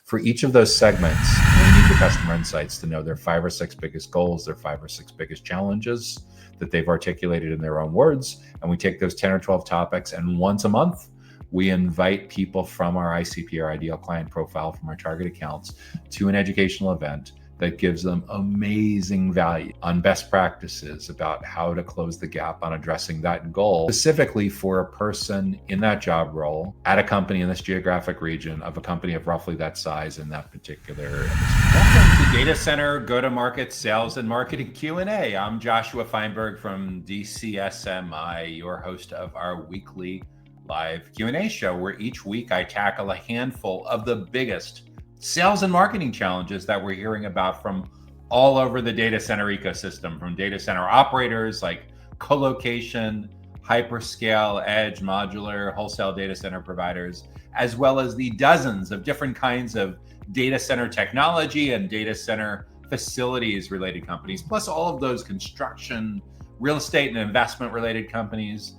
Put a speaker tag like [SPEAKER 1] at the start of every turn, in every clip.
[SPEAKER 1] For each of those segments, we need the customer insights to know their 5 or 6 biggest goals, their 5 or 6 biggest challenges that they've articulated in their own words. And we take those 10 or 12 topics, and once a month, we invite people from our ICP, our ideal client profile, from our target accounts, to an educational event that gives them amazing value on best practices about how to close the gap on addressing that goal, specifically for a person in that job role at a company in this geographic region of a company of roughly that size in that particular industry. Welcome to Data Center Go-to-Market Sales and Marketing Q&A. I'm Joshua Feinberg from DCSMI, your host of our weekly live Q&A show, where each week I tackle a handful of the biggest sales and marketing challenges that we're hearing about from all over the data center ecosystem, from data center operators like colocation, hyperscale, edge, modular, wholesale data center providers, as well as the dozens of different kinds of data center technology and data center facilities related companies, plus all of those construction, real estate and investment related companies,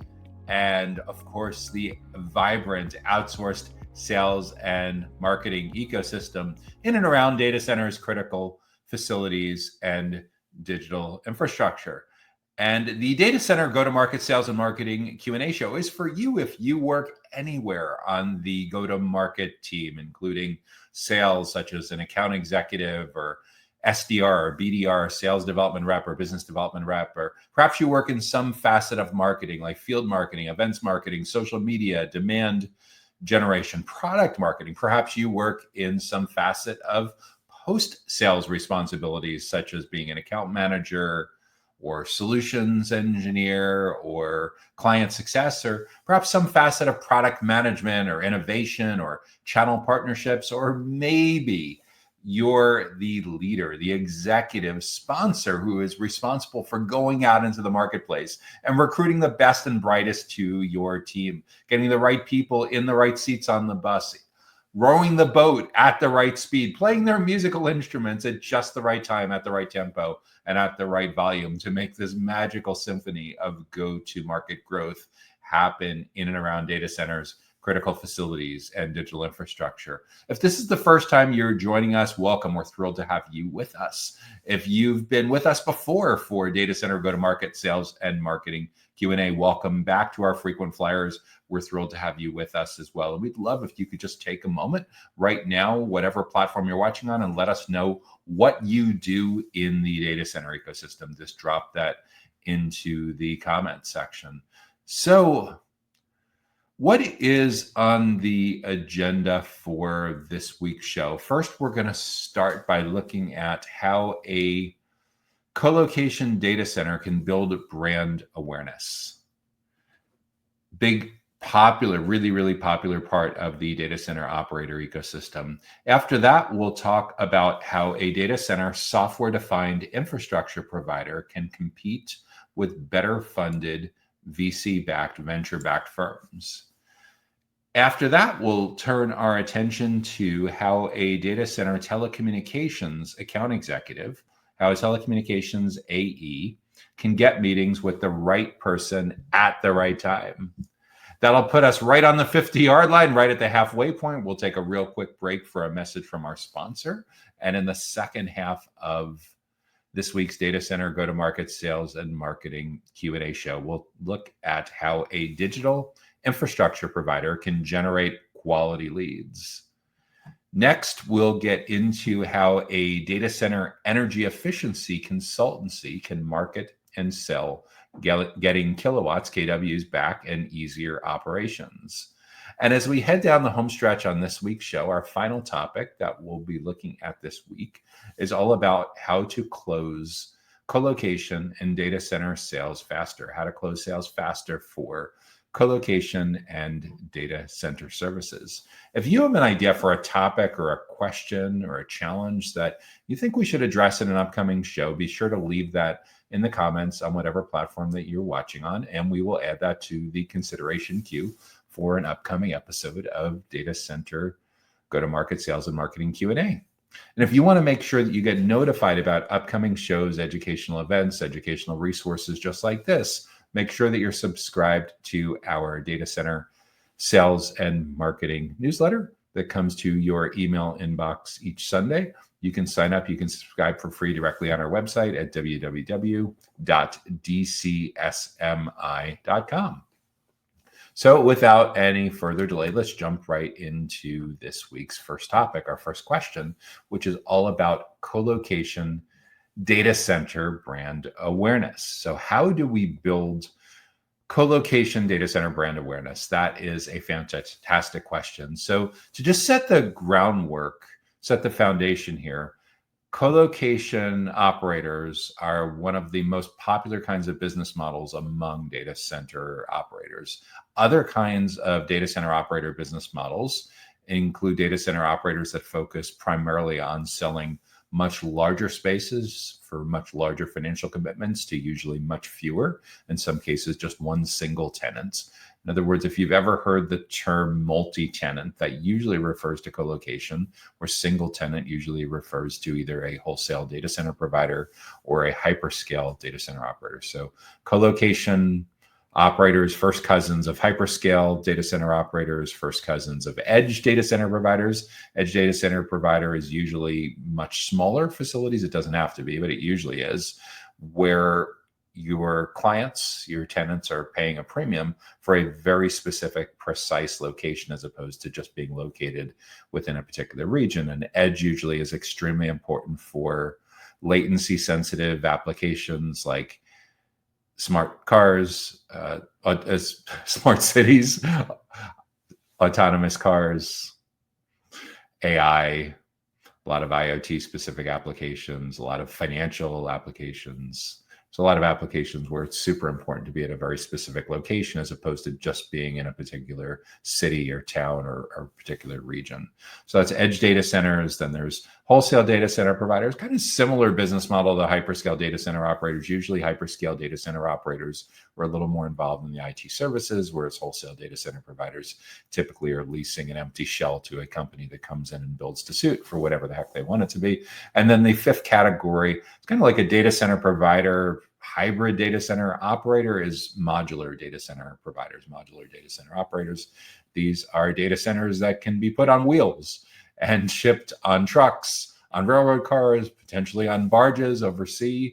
[SPEAKER 1] and of course the vibrant outsourced sales and marketing ecosystem in and around data centers, critical facilities, and digital infrastructure. And the Data Center Go-to-Market Sales and Marketing Q&A show is for you if you work anywhere on the go-to-market team, including sales, such as an account executive or SDR or BDR, sales development rep or business development rep, or perhaps you work in some facet of marketing like field marketing, events marketing, social media, demand generation, product marketing. Perhaps you work in some facet of post-sales responsibilities, such as being an account manager or solutions engineer or client success, or perhaps some facet of product management or innovation or channel partnerships, or maybe you're the leader, the executive sponsor who is responsible for going out into the marketplace and recruiting the best and brightest to your team, getting the right people in the right seats on the bus, rowing the boat at the right speed, playing their musical instruments at just the right time, at the right tempo, and at the right volume to make this magical symphony of go-to-market growth happen in and around data centers, critical facilities, and digital infrastructure. If this is the first time you're joining us, welcome. We're thrilled to have you with us. If you've been with us before for Data Center Go-to-Market Sales and Marketing Q&A, welcome back to our frequent flyers. We're thrilled to have you with us as well. And we'd love if you could just take a moment right now, whatever platform you're watching on, and let us know what you do in the data center ecosystem. Just drop that into the comments section. So, what is on the agenda for this week's show? First, we're going to start by looking at how a colocation data center can build brand awareness. Big, popular, really popular part of the data center operator ecosystem. After that, we'll talk about how a data center software-defined infrastructure provider can compete with better funded VC-backed, venture-backed firms. After that, we'll turn our attention to how a data center telecommunications account executive, how a telecommunications AE can get meetings with the right person at the right time. That'll put us right on the 50-yard line, right at the halfway point. We'll take a real quick break for a message from our sponsor. And in the second half of this week's Data Center Go-to-Market Sales and Marketing Q&A show, we'll look at how a digital infrastructure provider can generate quality leads. Next, we'll get into how a data center energy efficiency consultancy can market and sell getting kilowatts, KWs, back and easier operations. And as we head down the home stretch on this week's show, our final topic that we'll be looking at this week is all about how to close colocation and data center sales faster, how to close sales faster for colocation and data center services. If you have an idea for a topic or a question or a challenge that you think we should address in an upcoming show, be sure to leave that in the comments on whatever platform that you're watching on, and we will add that to the consideration queue for an upcoming episode of Data Center Go-to-Market Sales and Marketing Q&A. And if you want to make sure that you get notified about upcoming shows, educational events, educational resources just like this, make sure that you're subscribed to our Data Center Sales and Marketing newsletter. that comes to your email inbox each Sunday. You can sign up. You can subscribe for free directly on our website at www.dcsmi.com. So without any further delay, let's jump right into this week's first topic, our first question, which is all about colocation data center brand awareness. So how do we build colocation data center brand awareness? That is a fantastic question. So to just set the groundwork, set the foundation here, colocation operators are one of the most popular kinds of business models among data center operators. Other kinds of data center operator business models include data center operators that focus primarily on selling much larger spaces for much larger financial commitments to usually much fewer, in some cases, just one single tenant. In other words, if you've ever heard the term multi-tenant, that usually refers to colocation, where single tenant usually refers to either a wholesale data center provider or a hyperscale data center operator. So colocation operators, first cousins of hyperscale data center operators, first cousins of edge data center providers. Edge data center provider is usually much smaller facilities. It doesn't have to be, but it usually is, where your clients, your tenants are paying a premium for a very specific, precise location as opposed to just being located within a particular region. And edge usually is extremely important for latency sensitive applications like smart cars, smart cities, autonomous cars, AI, a lot of IoT specific applications, a lot of financial applications. So a lot of applications where it's super important to be at a very specific location as opposed to just being in a particular city or town or particular region. So that's edge data centers. Then there's wholesale data center providers, kind of similar business model to hyperscale data center operators. Usually hyperscale data center operators were a little more involved in the IT services, whereas wholesale data center providers typically are leasing an empty shell to a company that comes in and builds to suit for whatever the heck they want it to be. And then the fifth category, it's kind of like a data center provider, hybrid data center operator, is modular data center providers, modular data center operators. These are data centers that can be put on wheels and shipped on trucks, on railroad cars, potentially on barges overseas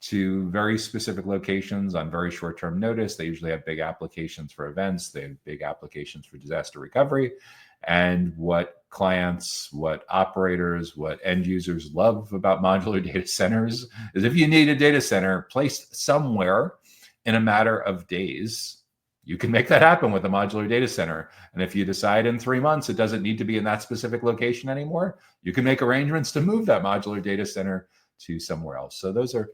[SPEAKER 1] to very specific locations on very short-term notice. They usually have big applications for events. They have big applications for disaster recovery. And what clients, what operators, what end users love about modular data centers is if you need a data center placed somewhere in a matter of days, you can make that happen with a modular data center. And if you decide in 3 months it doesn't need to be in that specific location anymore, you can make arrangements to move that modular data center to somewhere else. So those are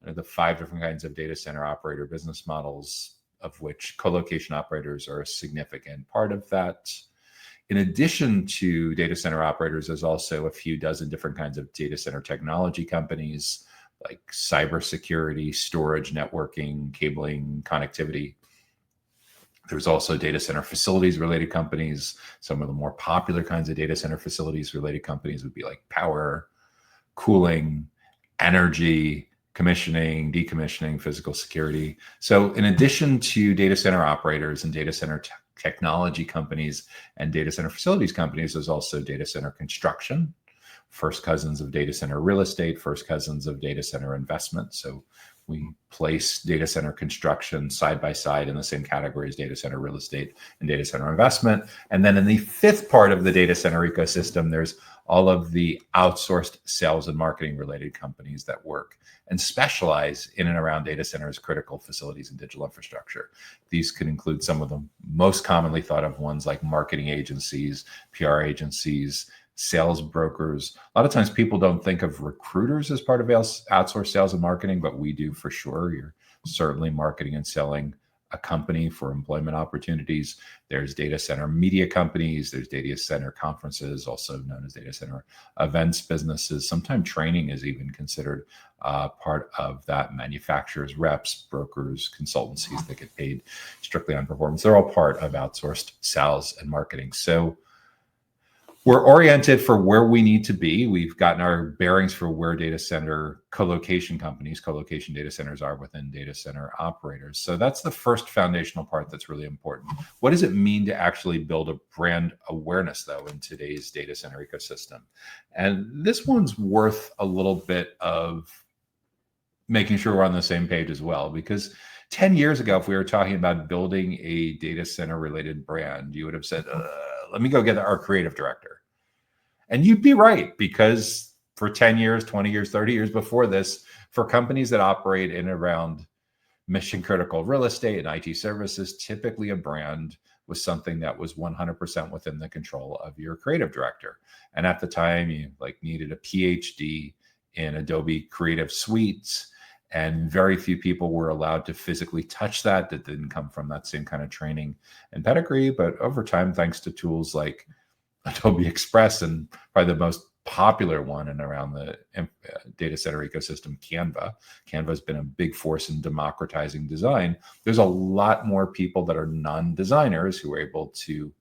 [SPEAKER 1] the 5 different kinds of data center operator business models, of which colocation operators are a significant part of that. In addition to data center operators, there's also a few dozen different kinds of data center technology companies like cybersecurity, storage, networking, cabling, connectivity. There's also data center facilities related companies. Some of the more popular kinds of data center facilities related companies would be like power, cooling, energy, commissioning, decommissioning, physical security. So in addition to data center operators and data center technology companies and data center facilities companies, there's also data center construction, first cousins of data center real estate, first cousins of data center investment. So we place data center construction side by side in the same category as data center real estate and data center investment. And then in the fifth part of the data center ecosystem, there's all of the outsourced sales and marketing related companies that work and specialize in and around data centers, critical facilities, and digital infrastructure. These could include some of the most commonly thought of ones like marketing agencies, PR agencies, sales brokers. A lot of times people don't think of recruiters as part of outsourced sales and marketing, but we do for sure. You're certainly marketing and selling a company for employment opportunities. There's data center media companies. There's data center conferences, also known as data center events businesses. Sometimes training is even considered part of that. Manufacturers, reps, brokers, consultancies that get paid strictly on performance. They're all part of outsourced sales and marketing. So We're oriented for where we need to be. We've gotten our bearings for where data center colocation companies, colocation data centers are within data center operators. So that's the first foundational part that's really important. What does it mean to actually build a brand awareness, though, in today's data center ecosystem? And this one's worth a little bit of making sure we're on the same page as well, because 10 years ago, if we were talking about building a data center related brand, you would have said, let me go get our creative director. And you'd be right, because for 10 years, 20 years, 30 years before this, for companies that operate in around mission critical real estate and IT services, typically a brand was something that was 100% within the control of your creative director. And at the time, you needed a PhD in Adobe Creative Suites, and very few people were allowed to physically touch that didn't come from that same kind of training and pedigree. But over time, thanks to tools like Adobe Express, and probably the most popular one and around the data center ecosystem, Canva. Canva has been a big force in democratizing design. There's a lot more people that are non-designers who are able to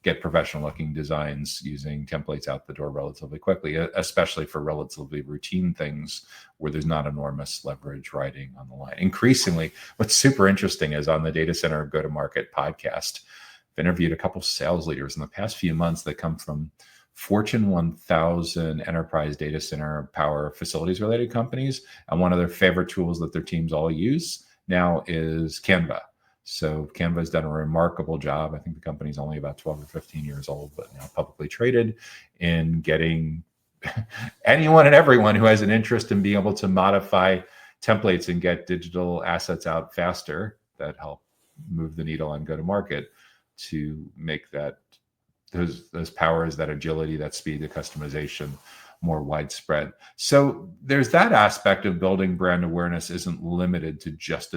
[SPEAKER 1] get professional looking designs using templates out the door relatively quickly, especially for relatively routine things where there's not enormous leverage riding on the line. Increasingly, what's super interesting is on the Data Center Go-to-Market podcast, I've interviewed a couple sales leaders in the past few months that come from Fortune 1000 enterprise data center power facilities related companies. And one of their favorite tools that their teams all use now is Canva. So Canva has done a remarkable job. I think the company's only about 12 or 15 years old, but now publicly traded, in getting anyone and everyone who has an interest in being able to modify templates and get digital assets out faster that help move the needle on go-to-market to make that those powers, that agility, that speed, the customization more widespread. So there's that aspect of building brand awareness isn't limited to just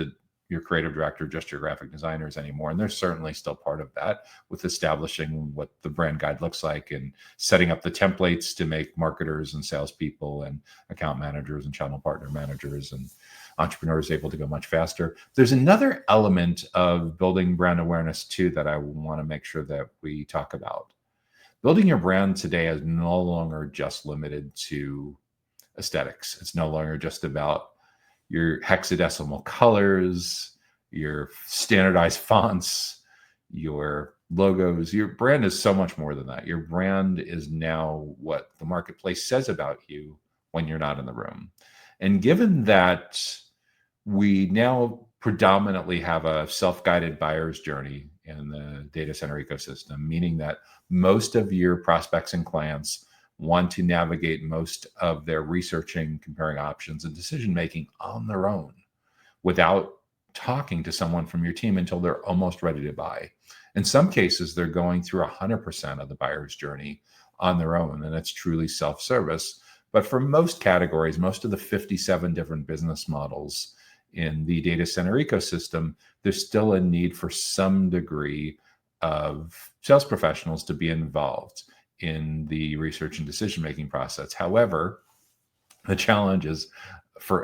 [SPEAKER 1] your creative director, just your graphic designers anymore. And there's certainly still part of that with establishing what the brand guide looks like and setting up the templates to make marketers and salespeople and account managers and channel partner managers and entrepreneurs able to go much faster. There's another element of building brand awareness too that I want to make sure that we talk about. Building your brand today is no longer just limited to aesthetics. It's no longer just about your hexadecimal colors, your standardized fonts, your logos. Your brand is so much more than that. Your brand is now what the marketplace says about you when you're not in the room. And given that we now predominantly have a self-guided buyer's journey in the data center ecosystem, meaning that most of your prospects and clients want to navigate most of their researching, comparing options, and decision making on their own without talking to someone from your team until they're almost ready to buy. In some cases, they're going through 100% of the buyer's journey on their own, and it's truly self-service. But for most categories, most of the 57 different business models in the data center ecosystem, there's still a need for some degree of sales professionals to be involved in the research and decision-making process. However, the challenge is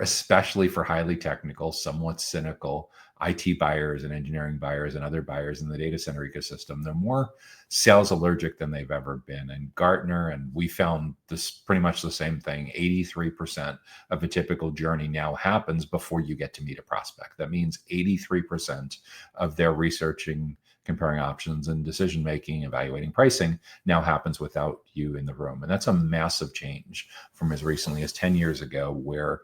[SPEAKER 1] especially for highly technical, somewhat cynical IT buyers and engineering buyers and other buyers in the data center ecosystem, they're more sales allergic than they've ever been. And Gartner, and we found this pretty much the same thing, 83% of a typical journey now happens before you get to meet a prospect. That means 83% of their researching, comparing options and decision-making, evaluating pricing now happens without you in the room. And that's a massive change from as recently as 10 years ago, where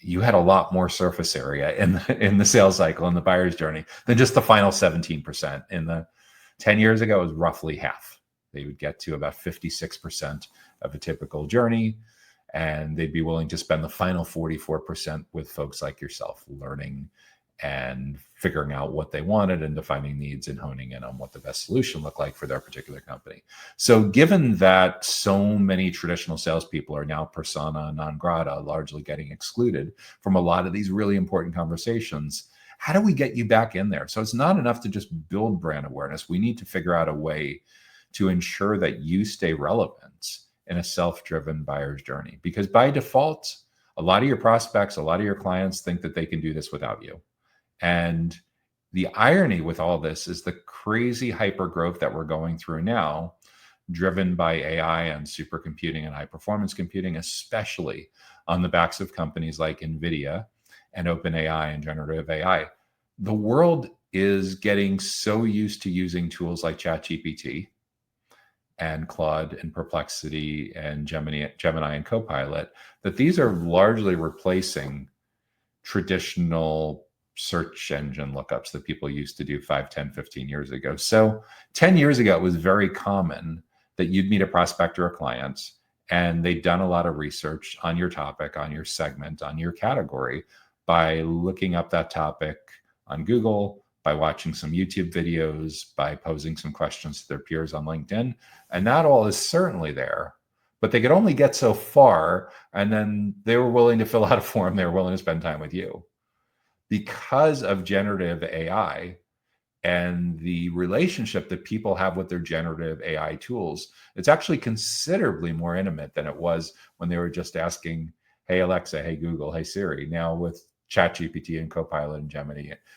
[SPEAKER 1] you had a lot more surface area in the sales cycle and the buyer's journey than just the final 17%. In the 10 years ago, it was roughly half. They would get to about 56% of a typical journey, and they'd be willing to spend the final 44% with folks like yourself, learning and figuring out what they wanted and defining needs and honing in on what the best solution looked like for their particular company. So given that so many traditional salespeople are now persona non grata, largely getting excluded from a lot of these really important conversations, how do we get you back in there? So it's not enough to just build brand awareness. We need to figure out a way to ensure that you stay relevant in a self-driven buyer's journey. Because by default, a lot of your prospects, a lot of your clients think that they can do this without you. And the irony with all this is the crazy hyper growth that we're going through now driven by AI and supercomputing and high performance computing, especially on the backs of companies like NVIDIA and OpenAI and generative AI. The world is getting so used to using tools like ChatGPT and Claude and Perplexity and Gemini and Copilot that these are largely replacing traditional search engine lookups that people used to do 5, 10, 15 years ago. So 10 years ago, it was very common that you'd meet a prospect or a client and they'd done a lot of research on your topic, on your segment, on your category by looking up that topic on Google, by watching some YouTube videos, by posing some questions to their peers on LinkedIn. And that all is certainly there, but they could only get so far. And then they were willing to fill out a form. They were willing to spend time with you. Because of generative AI and the relationship that people have with their generative AI tools, it's actually considerably more intimate than it was when they were just asking, hey, Alexa, hey, Google, hey, Siri. Now with ChatGPT and Copilot and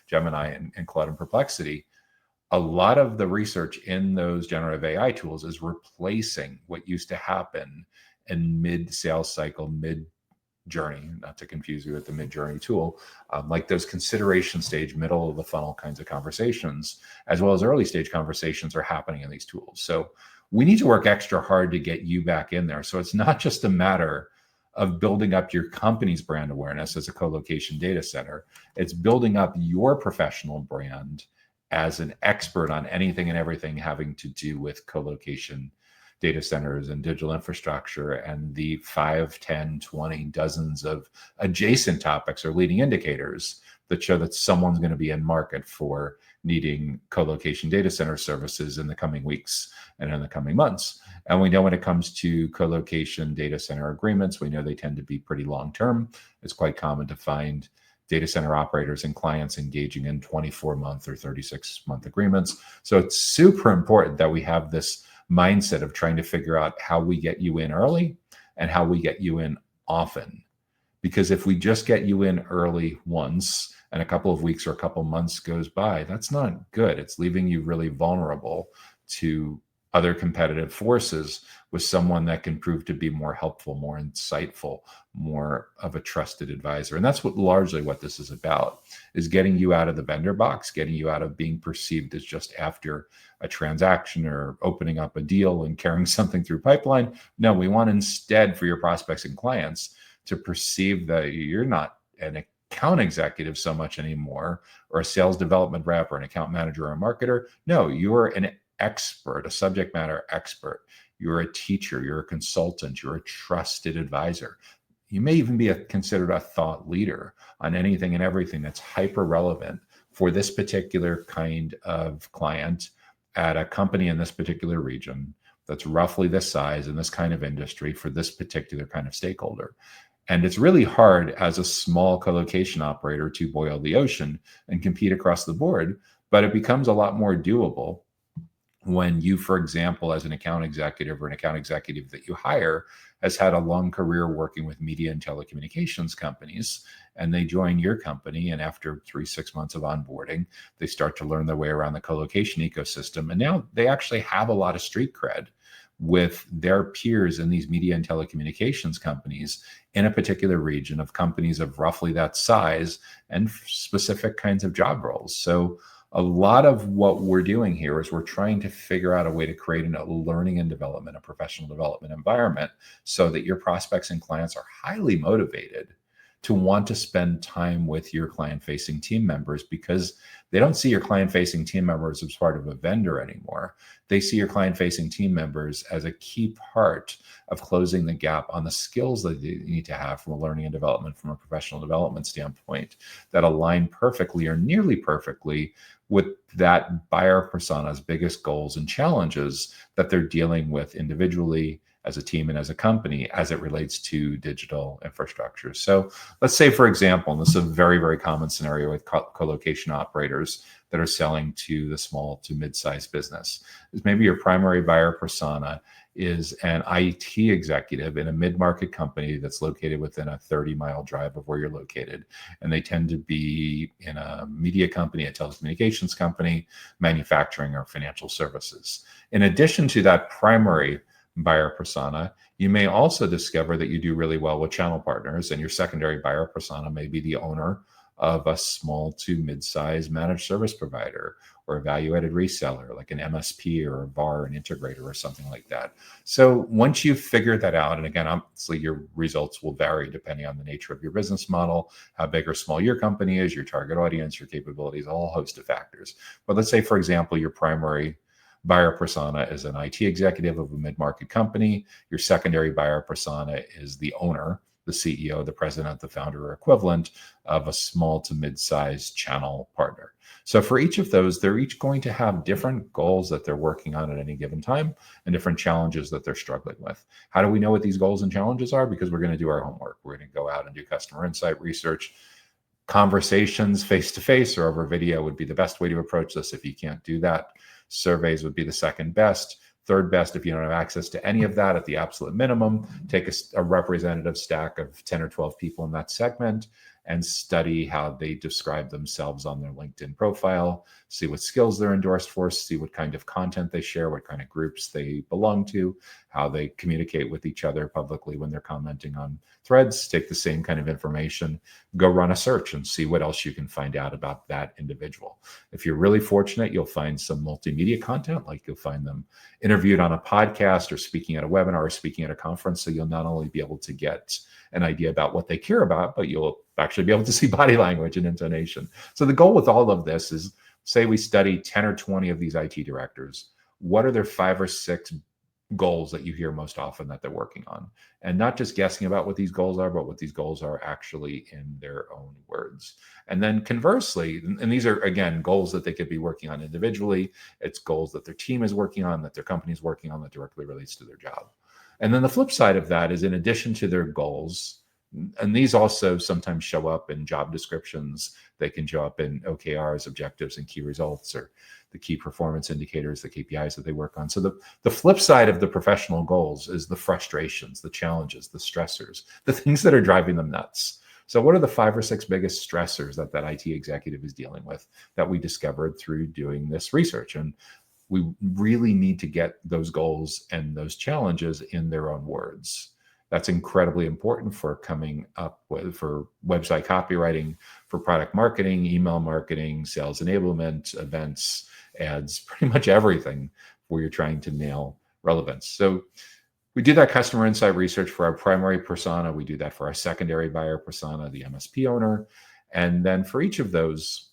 [SPEAKER 1] Gemini and Claude and Perplexity, a lot of the research in those generative AI tools is replacing what used to happen in mid-sales cycle, mid-journey, not to confuse you with the mid-journey tool, like those consideration stage, middle of the funnel kinds of conversations, as well as early stage conversations are happening in these tools. So we need to work extra hard to get you back in there. So it's not just a matter of building up your company's brand awareness as a co-location data center. It's building up your professional brand as an expert on anything and everything having to do with co-location data centers and digital infrastructure and the 5, 10, 20 dozens of adjacent topics or leading indicators that show that someone's going to be in market for needing co-location data center services in the coming weeks and in the coming months. And we know when it comes to co-location data center agreements, we know they tend to be pretty long-term. It's quite common to find data center operators and clients engaging in 24-month or 36-month agreements. So it's super important that we have this mindset of trying to figure out how we get you in early and how we get you in often. Because if we just get you in early once and a couple of weeks or a couple of months goes by, that's not good. It's leaving you really vulnerable to other competitive forces with someone that can prove to be more helpful, more insightful, more of a trusted advisor. And that's largely what this is about, is getting you out of the vendor box, getting you out of being perceived as just after a transaction or opening up a deal and carrying something through pipeline. No, we want instead for your prospects and clients to perceive that you're not an account executive so much anymore, or a sales development rep or an account manager or a marketer. No, you're an expert, a subject matter expert. You're a teacher, you're a consultant, you're a trusted advisor. You may even be considered a thought leader on anything and everything that's hyper relevant for this particular kind of client at a company in this particular region that's roughly this size in this kind of industry for this particular kind of stakeholder. And it's really hard as a small co-location operator to boil the ocean and compete across the board, but it becomes a lot more doable when you, for example, as an account executive or an account executive that you hire has had a long career working with media and telecommunications companies, and they join your company, and after 3-6 months of onboarding, they start to learn their way around the co-location ecosystem. And now they actually have a lot of street cred with their peers in these media and telecommunications companies in a particular region of companies of roughly that size and specific kinds of job roles. So a lot of what we're doing here is we're trying to figure out a way to create a learning and development, a professional development environment so that your prospects and clients are highly motivated to want to spend time with your client-facing team members, because they don't see your client-facing team members as part of a vendor anymore. They see your client-facing team members as a key part of closing the gap on the skills that you need to have from a learning and development, from a professional development standpoint, that align perfectly or nearly perfectly with that buyer persona's biggest goals and challenges that they're dealing with individually, as a team, and as a company as it relates to digital infrastructure. So let's say, for example, and this is a very, very common scenario with co-location operators that are selling to the small to mid-sized business, is maybe your primary buyer persona is an IT executive in a mid-market company that's located within a 30-mile drive of where you're located. And they tend to be in a media company, a telecommunications company, manufacturing, or financial services. In addition to that primary buyer persona, you may also discover that you do really well with channel partners, and your secondary buyer persona may be the owner of a small to mid-sized managed service provider or a value-added reseller like an MSP or a VAR, an integrator or something like that. So once you figure that out, and again, obviously your results will vary depending on the nature of your business model, how big or small your company is, your target audience, your capabilities, a whole host of factors. But let's say, for example, your primary buyer persona is an IT executive of a mid-market company. Your secondary buyer persona is the owner, the CEO, the president, the founder, or equivalent of a small to mid-sized channel partner. So for each of those, they're each going to have different goals that they're working on at any given time and different challenges that they're struggling with. How do we know what these goals and challenges are? Because we're going to do our homework. We're going to go out and do customer insight research. Conversations face-to-face or over video would be the best way to approach this. If you can't do that, surveys would be the second best. Third best, if you don't have access to any of that, at the absolute minimum, take a representative stack of 10 or 12 people in that segment and study how they describe themselves on their LinkedIn profile, see what skills they're endorsed for, see what kind of content they share, what kind of groups they belong to, how they communicate with each other publicly when they're commenting on threads. Take the same kind of information, go run a search and see what else you can find out about that individual. If you're really fortunate, you'll find some multimedia content, like you'll find them interviewed on a podcast or speaking at a webinar or speaking at a conference. So you'll not only be able to get an idea about what they care about, but you'll actually be able to see body language and intonation. So the goal with all of this is, say we study 10 or 20 of these IT directors, what are their 5 or 6 goals that you hear most often that they're working on? And not just guessing about what these goals are, but what these goals are actually in their own words. And then conversely, and these are, again, goals that they could be working on individually. It's goals that their team is working on, that their company is working on, that directly relates to their job. And then the flip side of that is, in addition to their goals, and these also sometimes show up in job descriptions, they can show up in OKRs, objectives and key results, or the key performance indicators, the KPIs that they work on. So the flip side of the professional goals is the frustrations, the challenges, the stressors, the things that are driving them nuts. So what are the 5 or 6 biggest stressors that IT executive is dealing with that we discovered through doing this research? And we really need to get those goals and those challenges in their own words. That's incredibly important for coming up with, for website copywriting, for product marketing, email marketing, sales enablement, events, ads, pretty much everything where you're trying to nail relevance. So we do that customer insight research for our primary persona. We do that for our secondary buyer persona, the MSP owner. And then for each of those,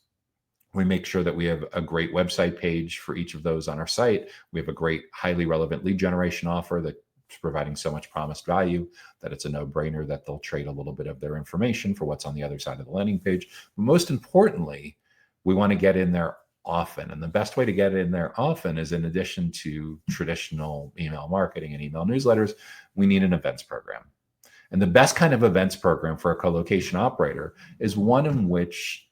[SPEAKER 1] we make sure that we have a great website page for each of those on our site. We have a great, highly relevant lead generation offer that's providing so much promised value that it's a no-brainer that they'll trade a little bit of their information for what's on the other side of the landing page. But most importantly, we want to get in there often. And the best way to get in there often is, in addition to traditional email marketing and email newsletters, we need an events program. And the best kind of events program for a colocation operator is one in which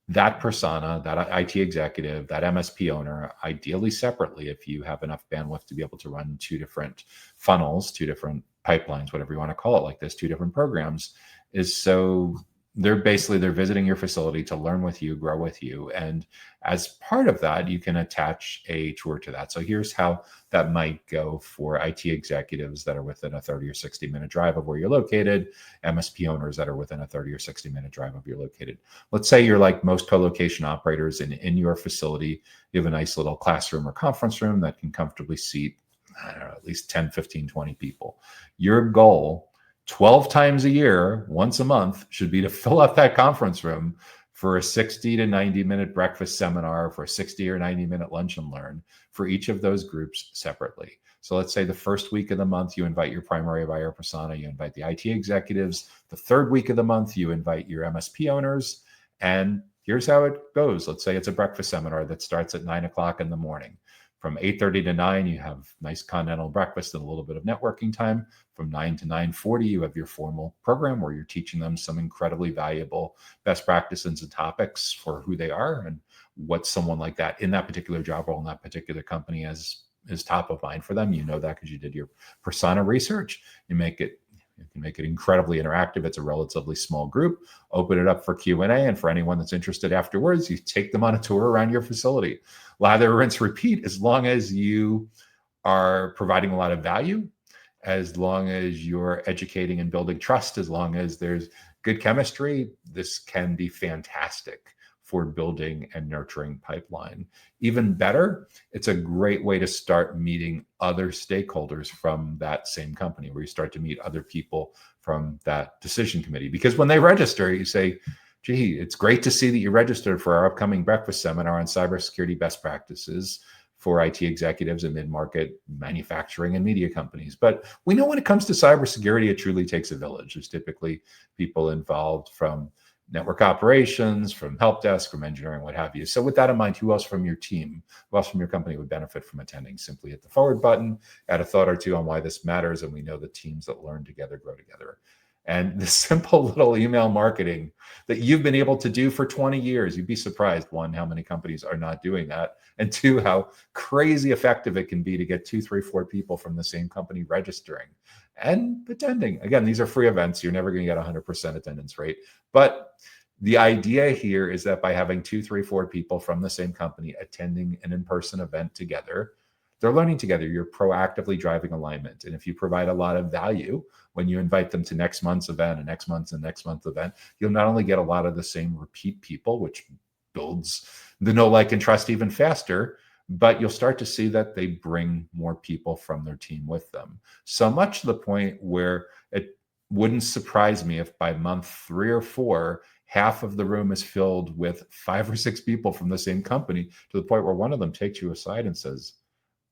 [SPEAKER 1] that persona, that IT executive, that MSP owner, ideally separately, if you have enough bandwidth to be able to run 2 different funnels, 2 different pipelines, whatever you want to call it, like this, 2 different programs, is so they're visiting your facility to learn with you, grow with you. And as part of that, you can attach a tour to that. So here's how that might go for IT executives that are within a 30 or 60 minute drive of where you're located, MSP owners that are within a 30 or 60 minute drive of where you're located. Let's say you're like most co-location operators in your facility. You have a nice little classroom or conference room that can comfortably seat, I don't know, at least 10, 15, 20 people. Your goal 12 times a year, once a month, should be to fill up that conference room for a 60 to 90 minute breakfast seminar, for a 60 or 90 minute lunch and learn for each of those groups separately. So let's say the first week of the month, you invite your primary buyer persona, you invite the IT executives. The third week of the month, you invite your MSP owners. And here's how it goes. Let's say it's a breakfast seminar that starts at 9 o'clock in the morning. From 8:30 to 9, you have nice continental breakfast and a little bit of networking time. From 9 to 9:40, you have your formal program where you're teaching them some incredibly valuable best practices and topics for who they are and what someone like that in that particular job role in that particular company has is top of mind for them. You know that because you did your persona research. You can make it incredibly interactive. It's a relatively small group. Open it up for Q&A, and for anyone that's interested afterwards, you take them on a tour around your facility. Lather, rinse, repeat. As long as you are providing a lot of value, as long as you're educating and building trust, as long as there's good chemistry, this can be fantastic for building and nurturing pipeline. Even better, it's a great way to start meeting other stakeholders from that same company, where you start to meet other people from that decision committee. Because when they register, you say, gee, it's great to see that you registered for our upcoming breakfast seminar on cybersecurity best practices for IT executives and mid-market manufacturing and media companies. But we know when it comes to cybersecurity, it truly takes a village. There's typically people involved from network operations, from help desk, from engineering, what have you. So with that in mind, who else from your team, who else from your company would benefit from attending? Simply hit the forward button, add a thought or two on why this matters, and we know the teams that learn together grow together. And the simple little email marketing that you've been able to do for 20 years, you'd be surprised, one, how many companies are not doing that, and two, how crazy effective it can be to get 2, 3, 4 people from the same company registering and attending. Again, these are free events. You're never going to get 100% attendance rate. But the idea here is that by having 2, 3, 4 people from the same company attending an in-person event together, they're learning together. You're proactively driving alignment. And if you provide a lot of value when you invite them to next month's event and next month's event, you'll not only get a lot of the same repeat people, which builds the know, like, and trust even faster, but you'll start to see that they bring more people from their team with them. So much to the point where it wouldn't surprise me if by month 3 or 4, half of the room is filled with 5 or 6 people from the same company, to the point where one of them takes you aside and says,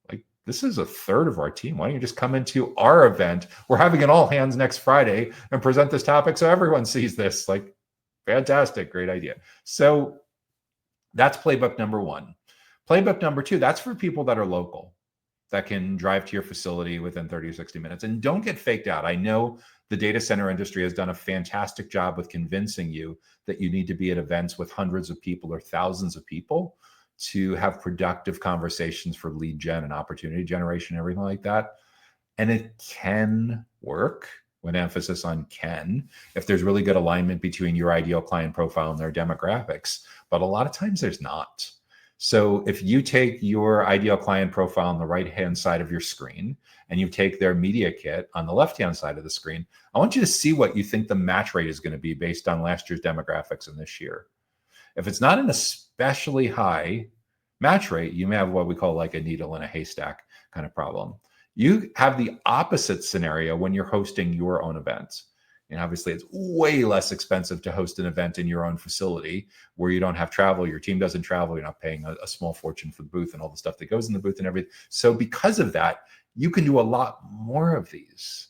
[SPEAKER 1] like, this is a third of our team. Why don't you just come into our event? We're having an all hands next Friday and present this topic so everyone sees this. Like, fantastic, great idea. So that's playbook number 1. Playbook number 2, that's for people that are local, that can drive to your facility within 30 or 60 minutes. And don't get faked out. I know the data center industry has done a fantastic job with convincing you that you need to be at events with hundreds of people or thousands of people to have productive conversations for lead gen and opportunity generation, everything like that. And it can work, with emphasis on can, if there's really good alignment between your ideal client profile and their demographics. But a lot of times there's not. So if you take your ideal client profile on the right-hand side of your screen and you take their media kit on the left-hand side of the screen, I want you to see what you think the match rate is going to be based on last year's demographics and this year. If it's not an especially high match rate, you may have what we call like a needle in a haystack kind of problem. You have the opposite scenario when you're hosting your own events. And obviously, it's way less expensive to host an event in your own facility where you don't have travel, your team doesn't travel, you're not paying a small fortune for the booth and all the stuff that goes in the booth and everything. So because of that, you can do a lot more of these,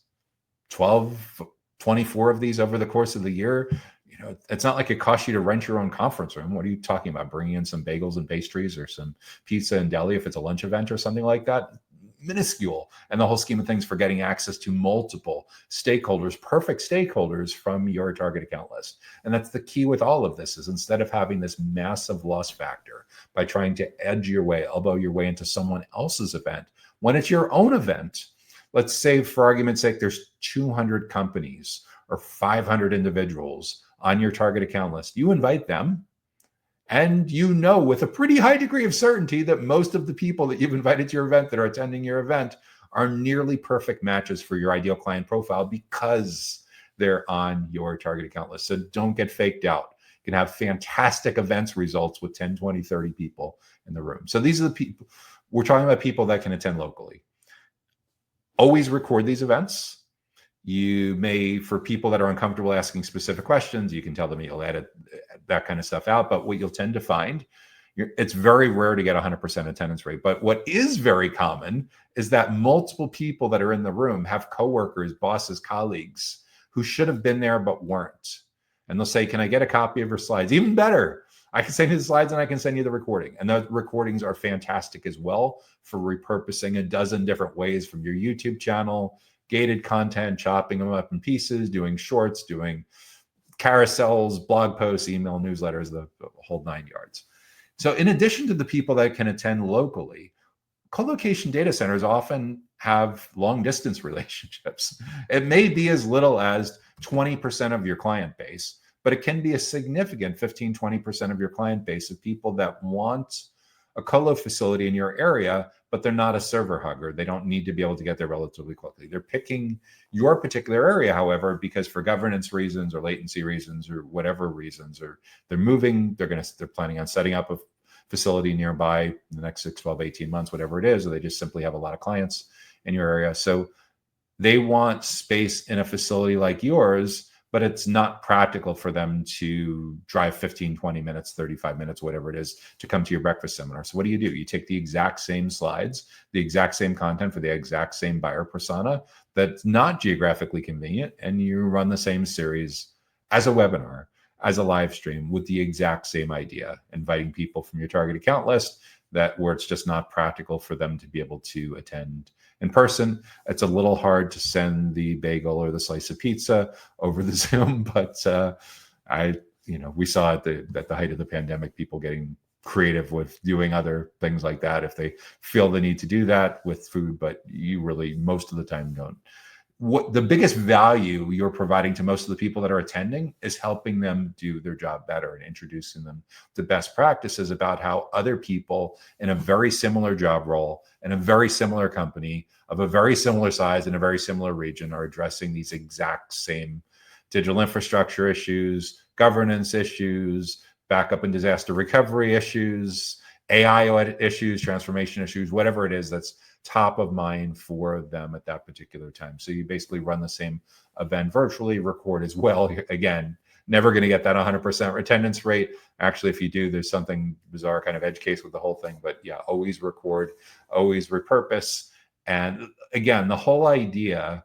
[SPEAKER 1] 12, 24 of these over the course of the year. You know, it's not like it costs you to rent your own conference room. What are you talking about? Bringing in some bagels and pastries or some pizza and deli if it's a lunch event or something like that? Minuscule, and the whole scheme of things for getting access to multiple stakeholders, perfect stakeholders from your target account list. And that's the key with all of this, is instead of having this massive loss factor by trying to edge your way, elbow your way into someone else's event, when it's your own event, let's say for argument's sake, there's 200 companies or 500 individuals on your target account list. You invite them, and you know with a pretty high degree of certainty that most of the people that you've invited to your event that are attending your event are nearly perfect matches for your ideal client profile because they're on your target account list. So don't get faked out. You can have fantastic events results with 10, 20, 30 people in the room. So these are the people. We're talking about people that can attend locally. Always record these events. You may, for people that are uncomfortable asking specific questions, you can tell them you'll edit that kind of stuff out. But what you'll tend to find, it's very rare to get 100% attendance rate. But what is very common is that multiple people that are in the room have coworkers, bosses, colleagues who should have been there but weren't. And they'll say, can I get a copy of your slides? Even better, I can send you the slides and I can send you the recording. And the recordings are fantastic as well for repurposing a dozen different ways from your YouTube channel, gated content, chopping them up in pieces, doing shorts, doing carousels, blog posts, email newsletters, the whole 9 yards. So in addition to the people that can attend locally, co-location data centers often have long distance relationships. It may be as little as 20% of your client base, but it can be a significant 15, 20% of your client base of people that want a colo facility in your area, but they're not a server hugger. They don't need to be able to get there relatively quickly. They're picking your particular area, however, because for governance reasons or latency reasons or whatever reasons, or they're moving, they're planning on setting up a facility nearby in the next 6, 12, 18 months, whatever it is, or they just simply have a lot of clients in your area. So they want space in a facility like yours, but it's not practical for them to drive 15, 20 minutes, 35 minutes, whatever it is, to come to your breakfast seminar. So what do? You take the exact same slides, the exact same content for the exact same buyer persona that's not geographically convenient, and you run the same series as a webinar, as a live stream with the exact same idea, inviting people from your target account list where it's just not practical for them to be able to attend in person. It's a little hard to send the bagel or the slice of pizza over the Zoom, but we saw at the height of the pandemic, people getting creative with doing other things like that if they feel the need to do that with food, but you really most of the time don't. What the biggest value you're providing to most of the people that are attending is helping them do their job better and introducing them to best practices about how other people in a very similar job role in a very similar company of a very similar size in a very similar region are addressing these exact same digital infrastructure issues, governance issues, backup and disaster recovery issues, AI issues, transformation issues, whatever it is that's top of mind for them at that particular time. So you basically run the same event virtually, record as well. Again, never going to get that 100% attendance rate. Actually, if you do, there's something bizarre kind of edge case with the whole thing. But yeah, always record, always repurpose. And again, the whole idea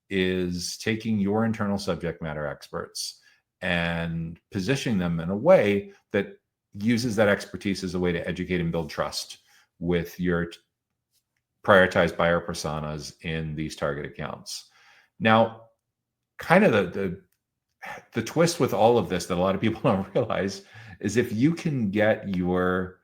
[SPEAKER 1] is taking your internal subject matter experts and positioning them in a way that uses that expertise as a way to educate and build trust with your prioritized buyer personas in these target accounts. Now, kind of the twist with all of this that a lot of people don't realize is if you can get your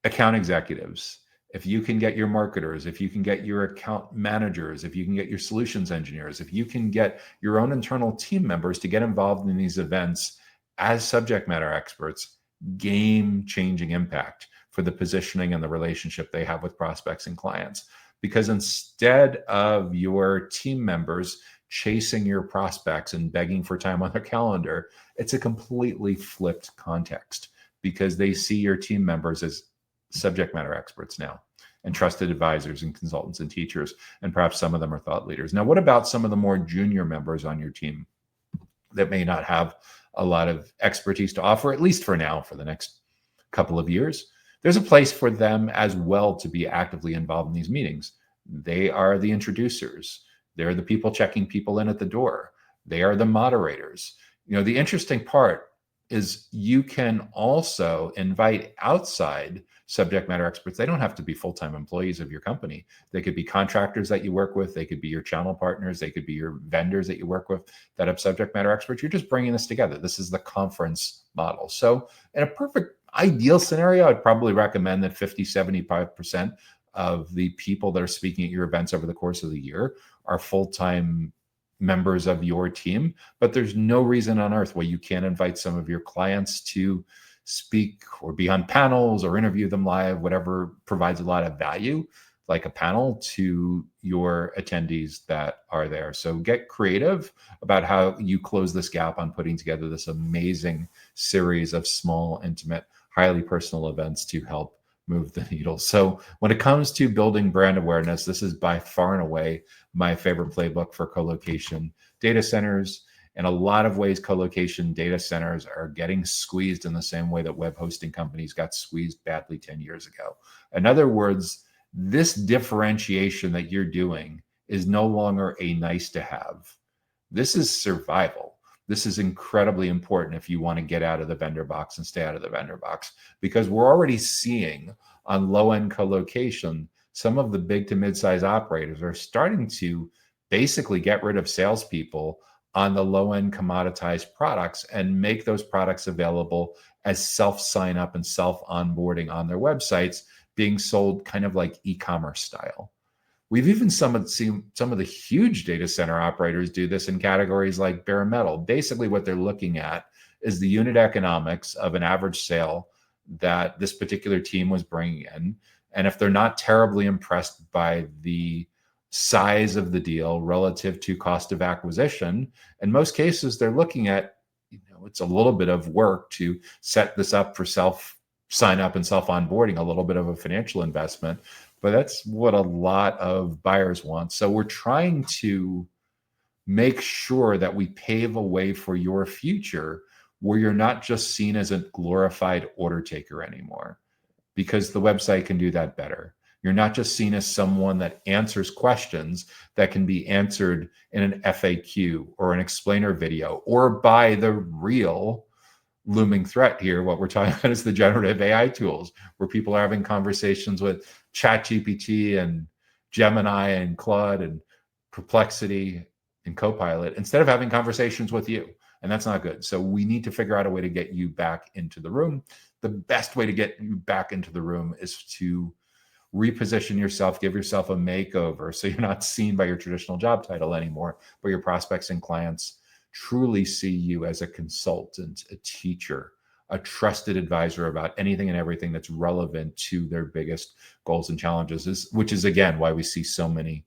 [SPEAKER 1] account executives, if you can get your marketers, if you can get your account managers, if you can get your solutions engineers, if you can get your own internal team members to get involved in these events as subject matter experts, game-changing impact for the positioning and the relationship they have with prospects and clients. Because instead of your team members chasing your prospects and begging for time on their calendar, it's a completely flipped context because they see your team members as subject matter experts now and trusted advisors and consultants and teachers, and perhaps some of them are thought leaders. Now, what about some of the more junior members on your team that may not have a lot of expertise to offer, at least for now, for the next couple of years? There's a place for them as well to be actively involved in these meetings. They are the introducers. They're the people checking people in at the door. They are the moderators. The interesting part is you can also invite outside subject matter experts. They don't have to be full-time employees of your company. They could be contractors that you work with. They could be your channel partners. They could be your vendors that you work with that have subject matter experts. You're just bringing this together. This is the conference model. So in a perfect ideal scenario, I'd probably recommend that 50, 75% of the people that are speaking at your events over the course of the year are full-time members of your team. But there's no reason on earth why you can't invite some of your clients to speak or be on panels or interview them live, whatever provides a lot of value, like a panel, to your attendees that are there. So get creative about how you close this gap on putting together this amazing series of small, intimate, highly personal events to help move the needle. So when it comes to building brand awareness, this is by far and away my favorite playbook for co-location data centers. In a lot of ways, co-location data centers are getting squeezed in the same way that web hosting companies got squeezed badly 10 years ago. In other words, this differentiation that you're doing is no longer a nice to have. This is survival. This is incredibly important if you want to get out of the vendor box and stay out of the vendor box, because we're already seeing on low-end co-location, some of the big to mid-size operators are starting to basically get rid of salespeople on the low-end commoditized products and make those products available as self-sign up and self-onboarding on their websites, being sold kind of like e-commerce style. We've even seen some of the huge data center operators do this in categories like bare metal. Basically, what they're looking at is the unit economics of an average sale that this particular team was bringing in. And if they're not terribly impressed by the size of the deal relative to cost of acquisition, in most cases, they're looking at, it's a little bit of work to set this up for self sign up and self onboarding, a little bit of a financial investment, but that's what a lot of buyers want. So we're trying to make sure that we pave a way for your future where you're not just seen as a glorified order taker anymore, because the website can do that better. You're not just seen as someone that answers questions that can be answered in an FAQ or an explainer video or by the real looming threat here. What we're talking about is the generative AI tools, where people are having conversations with ChatGPT and Gemini and Claude and Perplexity and Copilot instead of having conversations with you. And that's not good. So we need to figure out a way to get you back into the room. The best way to get you back into the room is to reposition yourself, give yourself a makeover so you're not seen by your traditional job title anymore, but your prospects and clients truly see you as a consultant, a teacher, a trusted advisor about anything and everything that's relevant to their biggest goals and challenges, which is, again, why we see so many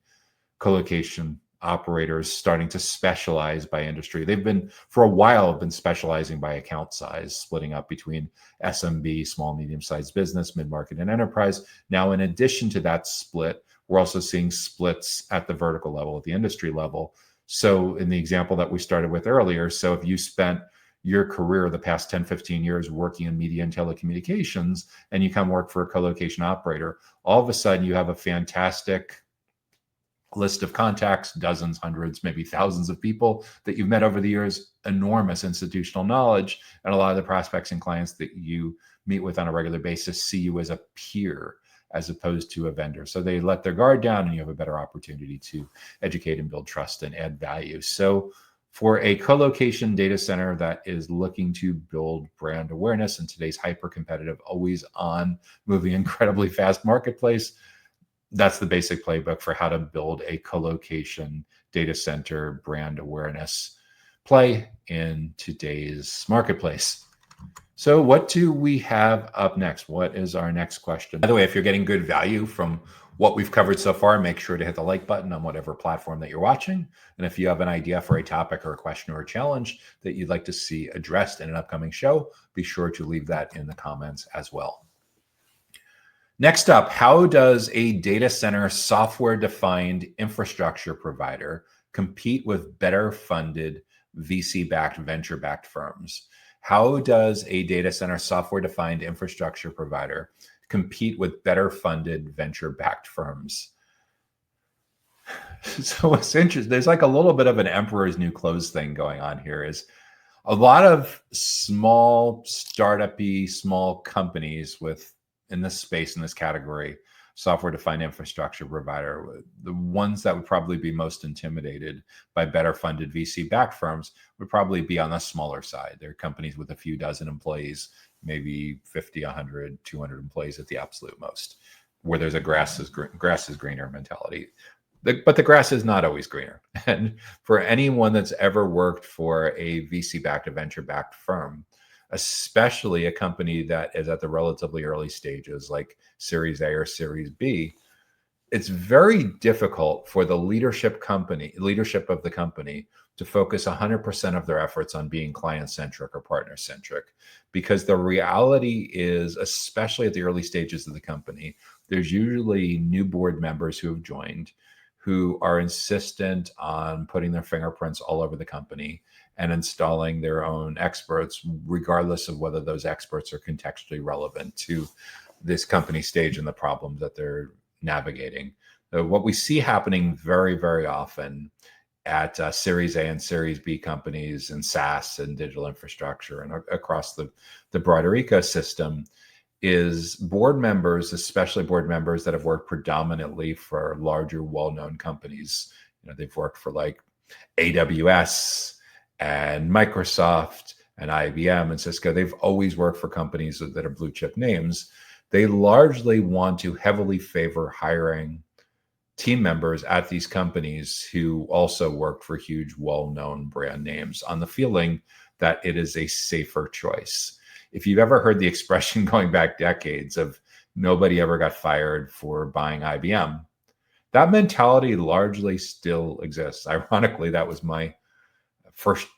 [SPEAKER 1] colocation operators starting to specialize by industry. They've been, for a while, been specializing by account size, splitting up between SMB, small, medium-sized business, mid-market, and enterprise. Now, in addition to that split, we're also seeing splits at the vertical level, at the industry level. So in the example that we started with earlier, so if you spent your career the past 10, 15 years working in media and telecommunications, and you come work for a colocation operator, all of a sudden you have a fantastic list of contacts, dozens, hundreds, maybe thousands of people that you've met over the years, enormous institutional knowledge, and a lot of the prospects and clients that you meet with on a regular basis see you as a peer as opposed to a vendor. So they let their guard down and you have a better opportunity to educate and build trust and add value. So for a colocation data center that is looking to build brand awareness in today's hyper-competitive, always on, moving incredibly fast marketplace, that's the basic playbook for how to build a colocation data center brand awareness play in today's marketplace. So what do we have up next? What is our next question? By the way, if you're getting good value from what we've covered so far, make sure to hit the like button on whatever platform that you're watching. And if you have an idea for a topic or a question or a challenge that you'd like to see addressed in an upcoming show, be sure to leave that in the comments as well. Next up, how does a data center software-defined infrastructure provider compete with better funded VC-backed, venture-backed firms? How does a data center software-defined infrastructure provider compete with better funded venture-backed firms? So what's interesting, there's like a little bit of an emperor's new clothes thing going on here. Is a lot of small startup-y, small companies in this space, in this category, software-defined infrastructure provider, the ones that would probably be most intimidated by better funded VC-backed firms would probably be on the smaller side. They're companies with a few dozen employees, maybe 50, 100, 200 employees at the absolute most, where there's a grass is greener mentality. But the grass is not always greener. And for anyone that's ever worked for a VC-backed, a venture-backed firm, especially a company that is at the relatively early stages like Series A or Series B, it's very difficult for the leadership of the company to focus 100% of their efforts on being client-centric or partner-centric, because the reality is, especially at the early stages of the company, there's usually new board members who have joined who are insistent on putting their fingerprints all over the company and installing their own experts, regardless of whether those experts are contextually relevant to this company stage and the problems that they're navigating. So what we see happening very, very often at Series A and Series B companies and SaaS and digital infrastructure and across the broader ecosystem is board members, especially board members that have worked predominantly for larger, well-known companies. They've worked for like AWS and Microsoft and IBM and Cisco. They've always worked for companies that are blue chip names. they largely want to heavily favor hiring team members at these companies who also work for huge, well-known brand names on the feeling that it is a safer choice. If you've ever heard the expression going back decades of nobody ever got fired for buying IBM, that mentality largely still exists. Ironically, that was my first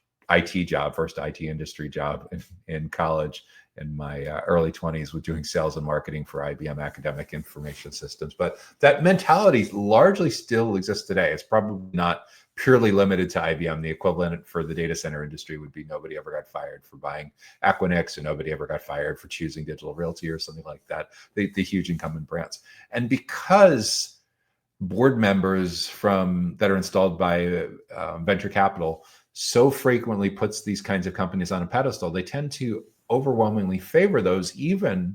[SPEAKER 1] first IT industry job in college in my early 20s, with doing sales and marketing for IBM Academic Information Systems. But that mentality largely still exists today. It's probably not purely limited to IBM. The equivalent for the data center industry would be nobody ever got fired for buying Equinix, or nobody ever got fired for choosing Digital Realty or something like that, the huge incumbent brands. And because board members that are installed by venture capital so frequently puts these kinds of companies on a pedestal, they tend to overwhelmingly favor those, even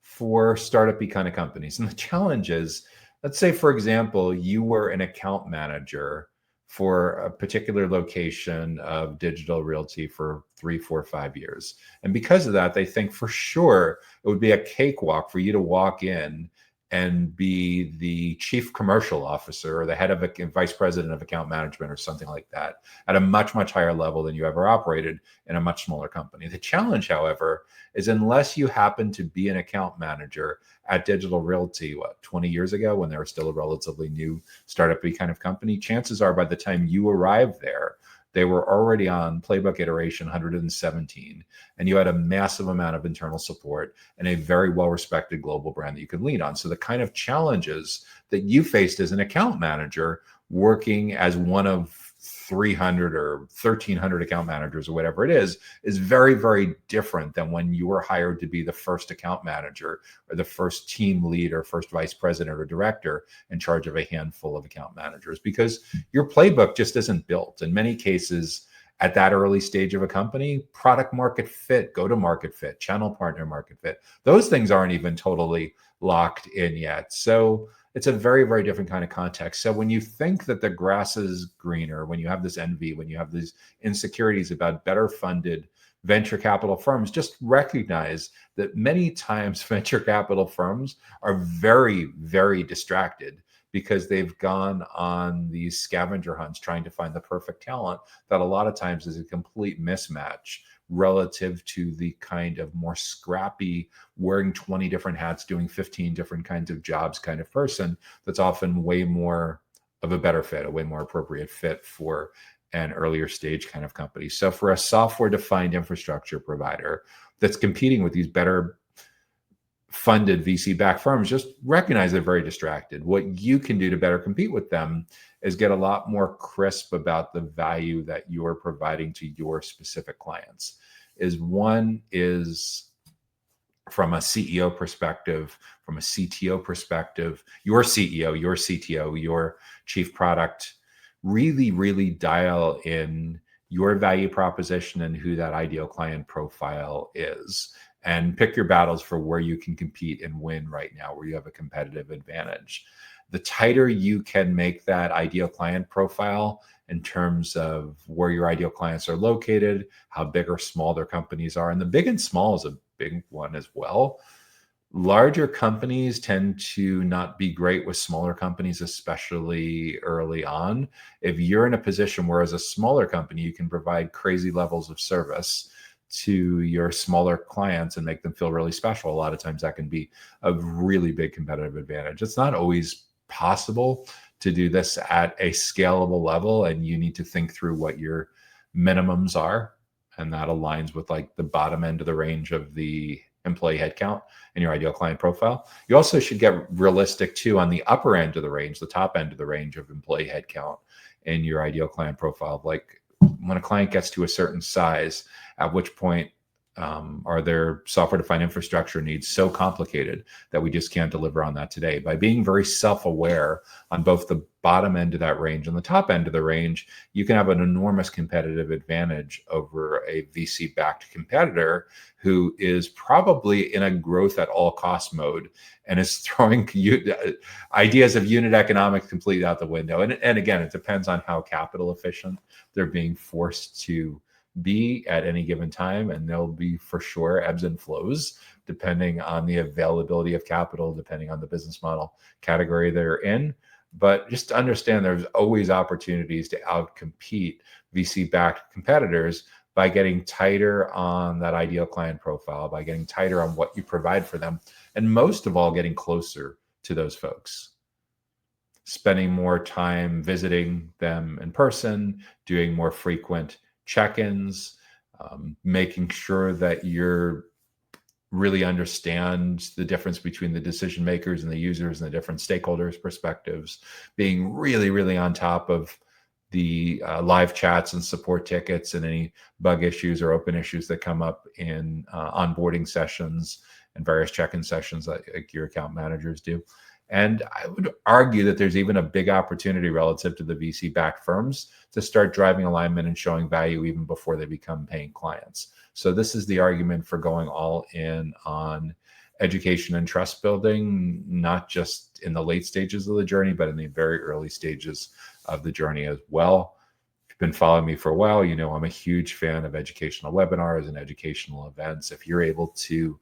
[SPEAKER 1] for startup-y kind of companies. And the challenge is, let's say, for example, you were an account manager for a particular location of Digital Realty for 3, 4, 5 years. And because of that, they think for sure it would be a cakewalk for you to walk in and be the chief commercial officer or the head of a vice president of account management or something like that at a much, much higher level than you ever operated in a much smaller company. The challenge, however, is unless you happen to be an account manager at Digital Realty, 20 years ago, when they were still a relatively new startup-y kind of company, chances are by the time you arrive there, they were already on playbook iteration 117, and you had a massive amount of internal support and a very well-respected global brand that you could lean on. So the kind of challenges that you faced as an account manager working as one of 300 or 1,300 account managers or whatever it is very, very different than when you were hired to be the first account manager or the first team lead or first vice president or director in charge of a handful of account managers, because your playbook just isn't built. In many cases, at that early stage of a company, product market fit, go-to-market fit, channel partner market fit, those things aren't even totally locked in yet. So it's a very, very different kind of context. So when you think that the grass is greener, when you have this envy, when you have these insecurities about better funded venture capital firms, just recognize that many times venture capital firms are very, very distracted because they've gone on these scavenger hunts trying to find the perfect talent that a lot of times is a complete mismatch relative to the kind of more scrappy, wearing 20 different hats, doing 15 different kinds of jobs kind of person that's often way more of a better fit, a way more appropriate fit for an earlier stage kind of company. So for a software-defined infrastructure provider that's competing with these better funded VC-backed firms, just recognize they're very distracted. What you can do to better compete with them is get a lot more crisp about the value that you're providing to your specific clients. One is from a CEO perspective, from a CTO perspective, your CEO, your CTO, your chief product, really, really dial in your value proposition and who that ideal client profile is, and pick your battles for where you can compete and win right now, where you have a competitive advantage. The tighter you can make that ideal client profile in terms of where your ideal clients are located, how big or small their companies are, and the big and small is a big one as well. Larger companies tend to not be great with smaller companies, especially early on. If you're in a position where as a smaller company, you can provide crazy levels of service to your smaller clients and make them feel really special, a lot of times that can be a really big competitive advantage. It's not always possible to do this at a scalable level, and you need to think through what your minimums are, and that aligns with like the bottom end of the range of the employee headcount and your ideal client profile. You also should get realistic too on the upper end of the range, the top end of the range of employee headcount in your ideal client profile. Like when a client gets to a certain size, at which point are their software-defined infrastructure needs so complicated that we just can't deliver on that today? By being very self-aware on both the bottom end of that range and the top end of the range, you can have an enormous competitive advantage over a VC-backed competitor who is probably in a growth at all cost mode and is throwing ideas of unit economics completely out the window. And again, it depends on how capital efficient they're being forced to be at any given time, and there'll be for sure ebbs and flows depending on the availability of capital, depending on the business model category they're in. But just to understand, there's always opportunities to outcompete VC-backed competitors by getting tighter on that ideal client profile, by getting tighter on what you provide for them, and most of all, getting closer to those folks. Spending more time visiting them in person, doing more frequent check-ins, making sure that you're really understand the difference between the decision makers and the users and the different stakeholders' perspectives, being really, really on top of the live chats and support tickets and any bug issues or open issues that come up in onboarding sessions and various check-in sessions like your account managers do. And I would argue that there's even a big opportunity relative to the VC-backed firms to start driving alignment and showing value even before they become paying clients. So this is the argument for going all in on education and trust building, not just in the late stages of the journey, but in the very early stages of the journey as well. If you've been following me for a while, you know I'm a huge fan of educational webinars and educational events. If you're able to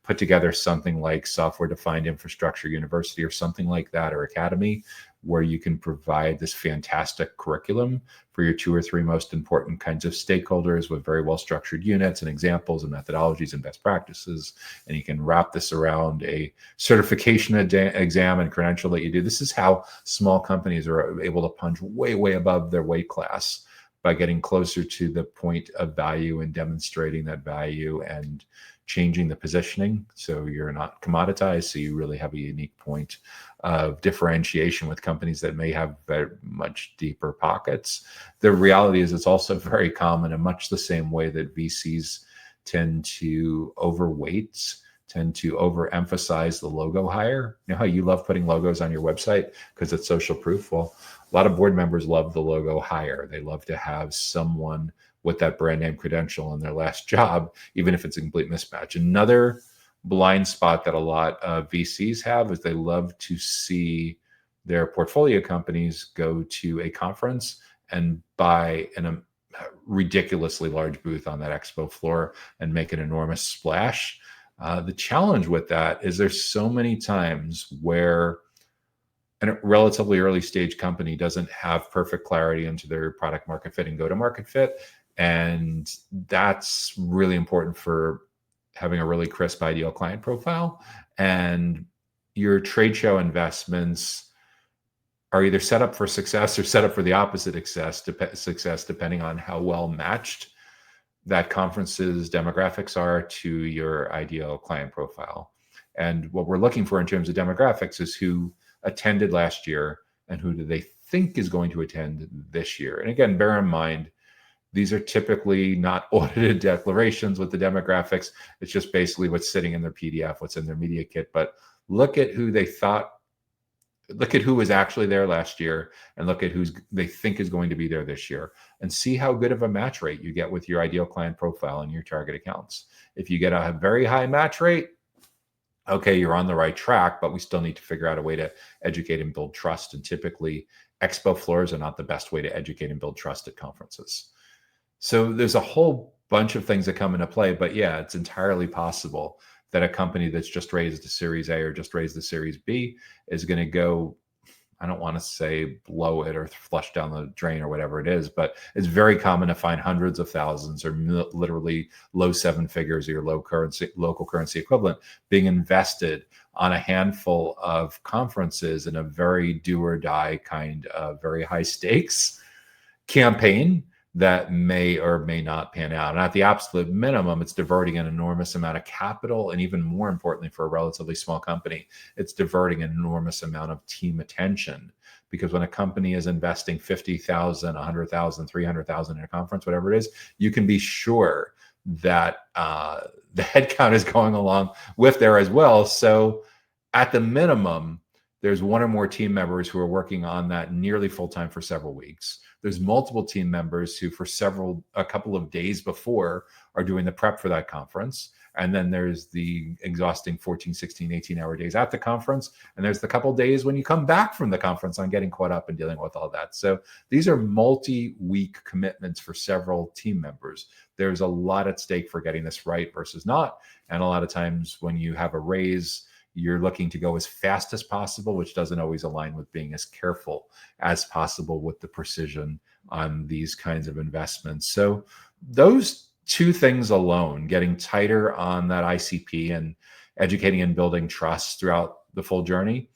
[SPEAKER 1] put together something like Software Defined Infrastructure University or something like that, or Academy, where you can provide this fantastic curriculum for your 2 or 3 most important kinds of stakeholders with very well structured units and examples and methodologies and best practices. And you can wrap this around a certification exam and credential that you do. This is how small companies are able to punch way, way above their weight class by getting closer to the point of value and demonstrating that value and changing the positioning so you're not commoditized, so you really have a unique point of differentiation with companies that may have very much deeper pockets. The reality is it's also very common in much the same way that VCs tend to overweight, tend to overemphasize the logo hire. You know how you love putting logos on your website because it's social proof? Well, a lot of board members love the logo hire. They love to have someone with that brand name credential in their last job, even if it's a complete mismatch. Another blind spot that a lot of VCs have is they love to see their portfolio companies go to a conference and buy a ridiculously large booth on that expo floor and make an enormous splash. The challenge with that is there's so many times where a relatively early stage company doesn't have perfect clarity into their product market fit and go-to-market fit. And that's really important for having a really crisp ideal client profile. And your trade show investments are either set up for success or set up for the opposite success, depending on how well matched that conference's demographics are to your ideal client profile. And what we're looking for in terms of demographics is who attended last year and who do they think is going to attend this year. And again, bear in mind, these are typically not audited declarations with the demographics. It's just basically what's sitting in their PDF, what's in their media kit. But look at who they thought, look at who was actually there last year and look at who they think is going to be there this year and see how good of a match rate you get with your ideal client profile and your target accounts. If you get a very high match rate, okay, you're on the right track, but we still need to figure out a way to educate and build trust. And typically expo floors are not the best way to educate and build trust at conferences. So there's a whole bunch of things that come into play, but yeah, it's entirely possible that a company that's just raised a Series A or just raised a Series B is going to go, I don't want to say blow it or flush down the drain or whatever it is, but it's very common to find hundreds of thousands or literally low 7 figures or your local currency equivalent being invested on a handful of conferences in a very do or die kind of very high stakes campaign that may or may not pan out. And at the absolute minimum, it's diverting an enormous amount of capital. And even more importantly, for a relatively small company, it's diverting an enormous amount of team attention. Because when a company is investing 50,000, 100,000, 300,000 in a conference, whatever it is, you can be sure that the headcount is going along with there as well. So at the minimum, there's one or more team members who are working on that nearly full time for several weeks. There's multiple team members who for a couple of days before are doing the prep for that conference. And then there's the exhausting 14, 16, 18-hour days at the conference. And there's the couple days when you come back from the conference on getting caught up and dealing with all that. So these are multi-week commitments for several team members. There's a lot at stake for getting this right versus not. And a lot of times when you have a raise, you're looking to go as fast as possible, which doesn't always align with being as careful as possible with the precision on these kinds of investments. So those two things alone, getting tighter on that ICP and educating and building trust throughout the full journey,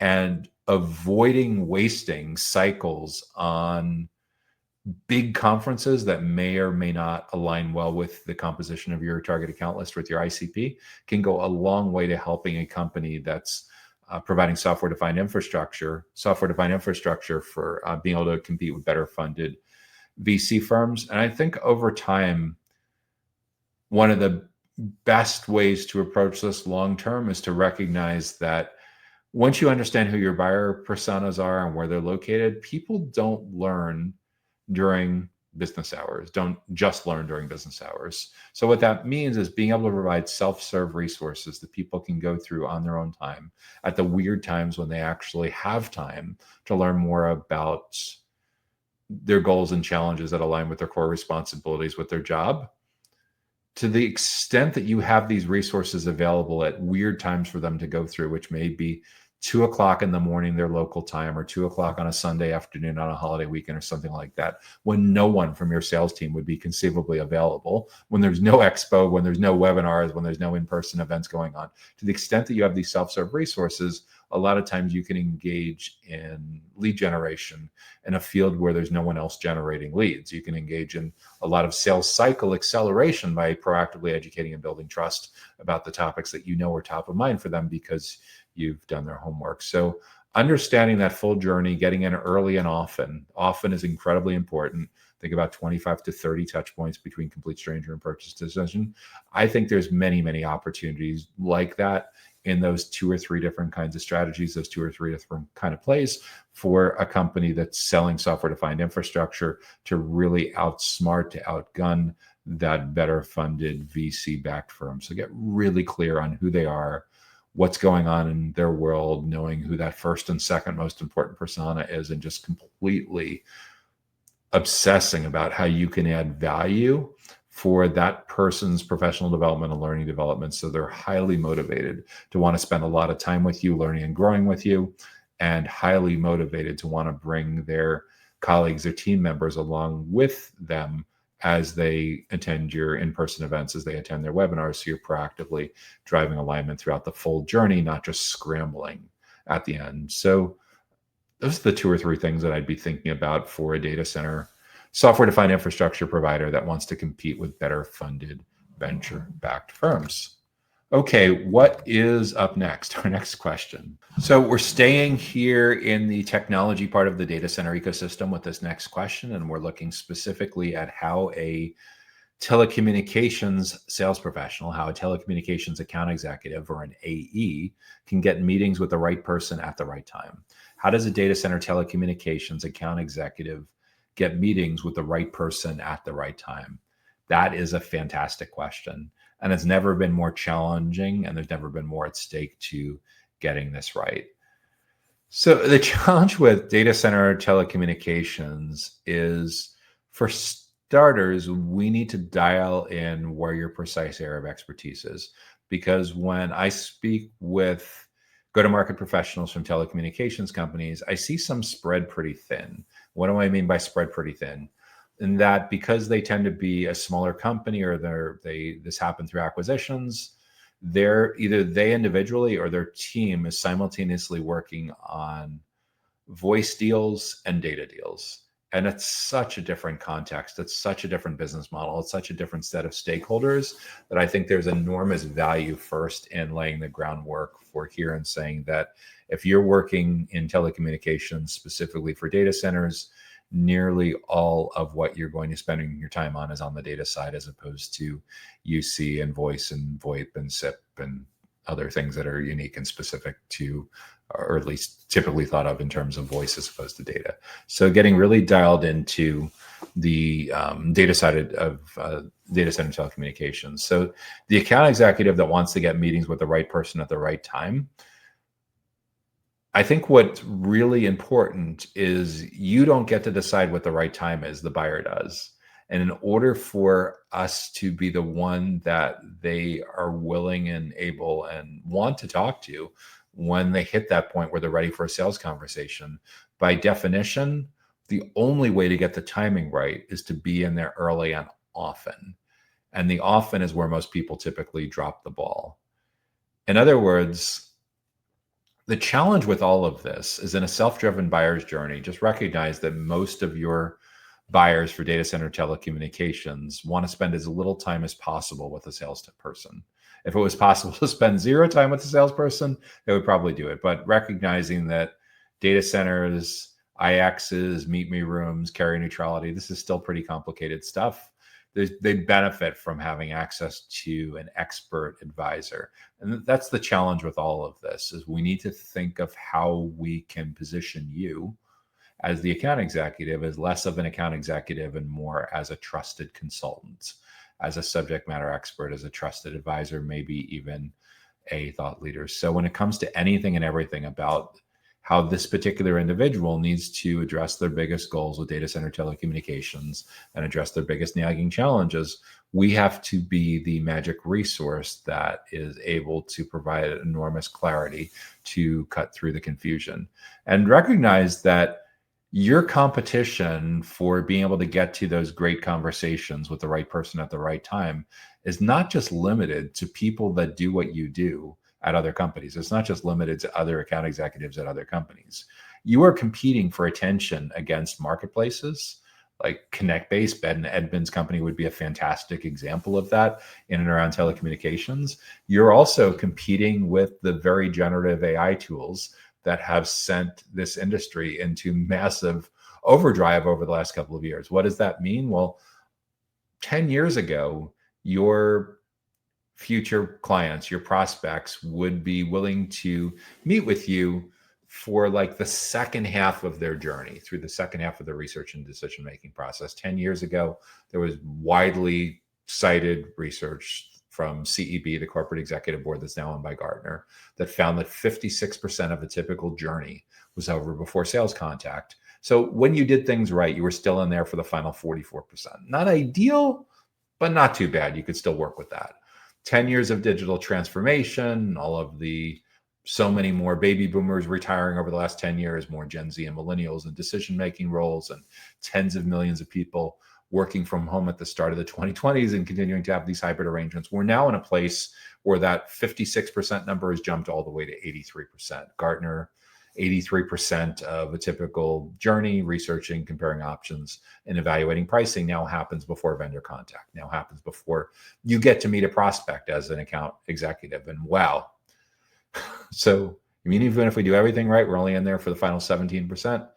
[SPEAKER 1] and avoiding wasting cycles on big conferences that may or may not align well with the composition of your target account list with your ICP, can go a long way to helping a company that's providing software-defined infrastructure for being able to compete with better funded VC firms. And I think over time, one of the best ways to approach this long-term is to recognize that once you understand who your buyer personas are and where they're located, people don't learn during business hours, don't just learn during business hours. So what that means is being able to provide self-serve resources that people can go through on their own time at the weird times when they actually have time to learn more about their goals and challenges that align with their core responsibilities with their job. To the extent that you have these resources available at weird times for them to go through, which may be 2 o'clock in the morning, their local time, or 2 o'clock on a Sunday afternoon on a holiday weekend or something like that, when no one from your sales team would be conceivably available, when there's no expo, when there's no webinars, when there's no in-person events going on. To the extent that you have these self-serve resources, a lot of times you can engage in lead generation in a field where there's no one else generating leads. You can engage in a lot of sales cycle acceleration by proactively educating and building trust about the topics that you know are top of mind for them because you've done their homework. So understanding that full journey, getting in early and often is incredibly important. Think about 25 to 30 touch points between complete stranger and purchase decision. I think there's many, many opportunities like that in those 2 or 3 different kinds of strategies, those 2 or 3 different kind of plays for a company that's selling software-defined infrastructure to really outsmart, to outgun that better funded VC-backed firm. So get really clear on who they are, what's going on in their world, knowing who that first and second most important persona is, and just completely obsessing about how you can add value for that person's professional development and learning development. So they're highly motivated to want to spend a lot of time with you, learning and growing with you, and highly motivated to want to bring their colleagues, their team members along with them as they attend your in-person events, as they attend their webinars. So you're proactively driving alignment throughout the full journey, not just scrambling at the end. So those are the 2 or 3 things that I'd be thinking about for a data center software-defined infrastructure provider that wants to compete with better funded venture-backed firms. Okay, what is up next? Our next question. So we're staying here in the technology part of the data center ecosystem with this next question, and we're looking specifically at how a telecommunications sales professional, how a telecommunications account executive or an AE can get meetings with the right person at the right time. How does a data center telecommunications account executive get meetings with the right person at the right time? That is a fantastic question. And it's never been more challenging, and there's never been more at stake to getting this right. So the challenge with data center telecommunications is, for starters, we need to dial in where your precise area of expertise is. Because when I speak with go-to-market professionals from telecommunications companies, I see some spread pretty thin. What do I mean by spread pretty thin? In that, because they tend to be a smaller company, or this happened through acquisitions, either they individually or their team is simultaneously working on voice deals and data deals. And it's such a different context. It's such a different business model. It's such a different set of stakeholders that I think there's enormous value first in laying the groundwork for here and saying that if you're working in telecommunications specifically for data centers, nearly all of what you're going to spend your time on is on the data side, as opposed to UC and voice and VoIP and SIP and other things that are unique and specific to or at least typically thought of in terms of voice as opposed to data. So getting really dialed into the data side of data center telecommunications. So the account executive that wants to get meetings with the right person at the right time, I think what's really important is you don't get to decide what the right time is, the buyer does. And in order for us to be the one that they are willing and able and want to talk to when they hit that point where they're ready for a sales conversation, by definition, the only way to get the timing right is to be in there early and often. And the often is where most people typically drop the ball. In other words, the challenge with all of this is in a self-driven buyer's journey, just recognize that most of your buyers for data center telecommunications want to spend as little time as possible with a salesperson. If it was possible to spend zero time with a salesperson, they would probably do it. But recognizing that data centers, IXs, meet me rooms, carrier neutrality, this is still pretty complicated stuff. They benefit from having access to an expert advisor. And that's the challenge with all of this, is we need to think of how we can position you as the account executive as less of an account executive and more as a trusted consultant, as a subject matter expert, as a trusted advisor, maybe even a thought leader. So when it comes to anything and everything about how this particular individual needs to address their biggest goals with data center telecommunications and address their biggest nagging challenges, we have to be the magic resource that is able to provide enormous clarity to cut through the confusion. And recognize that your competition for being able to get to those great conversations with the right person at the right time is not just limited to people that do what you do at other companies. It's not just limited to other account executives at other companies. You are competing for attention against marketplaces like ConnectBase. Ben Edmonds' company would be a fantastic example of that in and around telecommunications. You're also competing with the very generative AI tools that have sent this industry into massive overdrive over the last couple of years. What does that mean? Well, 10 years ago, your future clients, your prospects would be willing to meet with you for like the second half of their journey, through the second half of the research and decision-making process. 10 years ago, there was widely cited research from CEB, the corporate executive board that's now owned by Gartner, that found that 56% of the typical journey was over before sales contact. So when you did things right, you were still in there for the final 44%. Not ideal, but not too bad. You could still work with that. 10 years of digital transformation, all of the so many more baby boomers retiring over the last 10 years, more Gen Z and millennials in decision-making roles, and tens of millions of people working from home at the start of the 2020s and continuing to have these hybrid arrangements. We're now in a place where that 56% number has jumped all the way to 83%. Gartner, 83% of a typical journey, researching, comparing options, and evaluating pricing now happens before vendor contact, now happens before you get to meet a prospect as an account executive. And wow. So, I mean, even if we do everything right, we're only in there for the final 17%.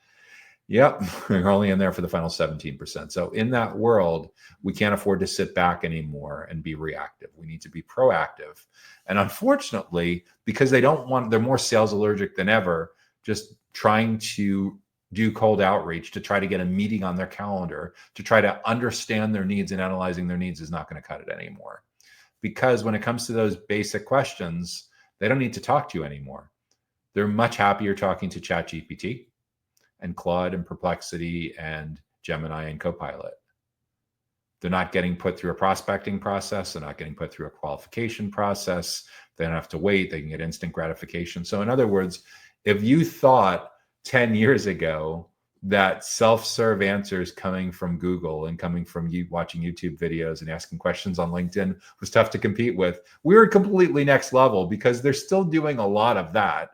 [SPEAKER 1] Yep, we're only in there for the final 17%. So in that world, we can't afford to sit back anymore and be reactive. We need to be proactive. And unfortunately, because they're more sales allergic than ever, just trying to do cold outreach to try to get a meeting on their calendar, to try to understand their needs and analyzing their needs is not going to cut it anymore. Because when it comes to those basic questions, they don't need to talk to you anymore. They're much happier talking to ChatGPT and Claude and Perplexity and Gemini and Copilot. They're not getting put through a prospecting process. They're not getting put through a qualification process. They don't have to wait. They can get instant gratification. So in other words, if you thought 10 years ago that self-serve answers coming from Google and coming from you watching YouTube videos and asking questions on LinkedIn was tough to compete with, we're completely next level, because they're still doing a lot of that.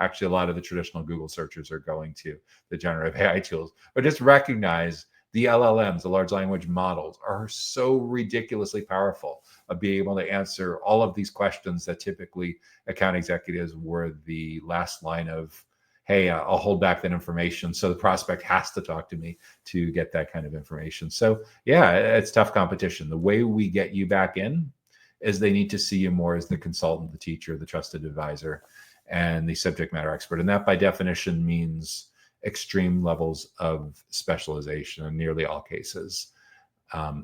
[SPEAKER 1] Actually, a lot of the traditional Google searchers are going to the generative AI tools. But just recognize the LLMs, the large language models, are so ridiculously powerful of being able to answer all of these questions that typically account executives were the last line of, hey, I'll hold back that information. So the prospect has to talk to me to get that kind of information. So yeah, it's tough competition. The way we get you back in is they need to see you more as the consultant, the teacher, the trusted advisor. and the subject matter expert. And that by definition means extreme levels of specialization in nearly all cases,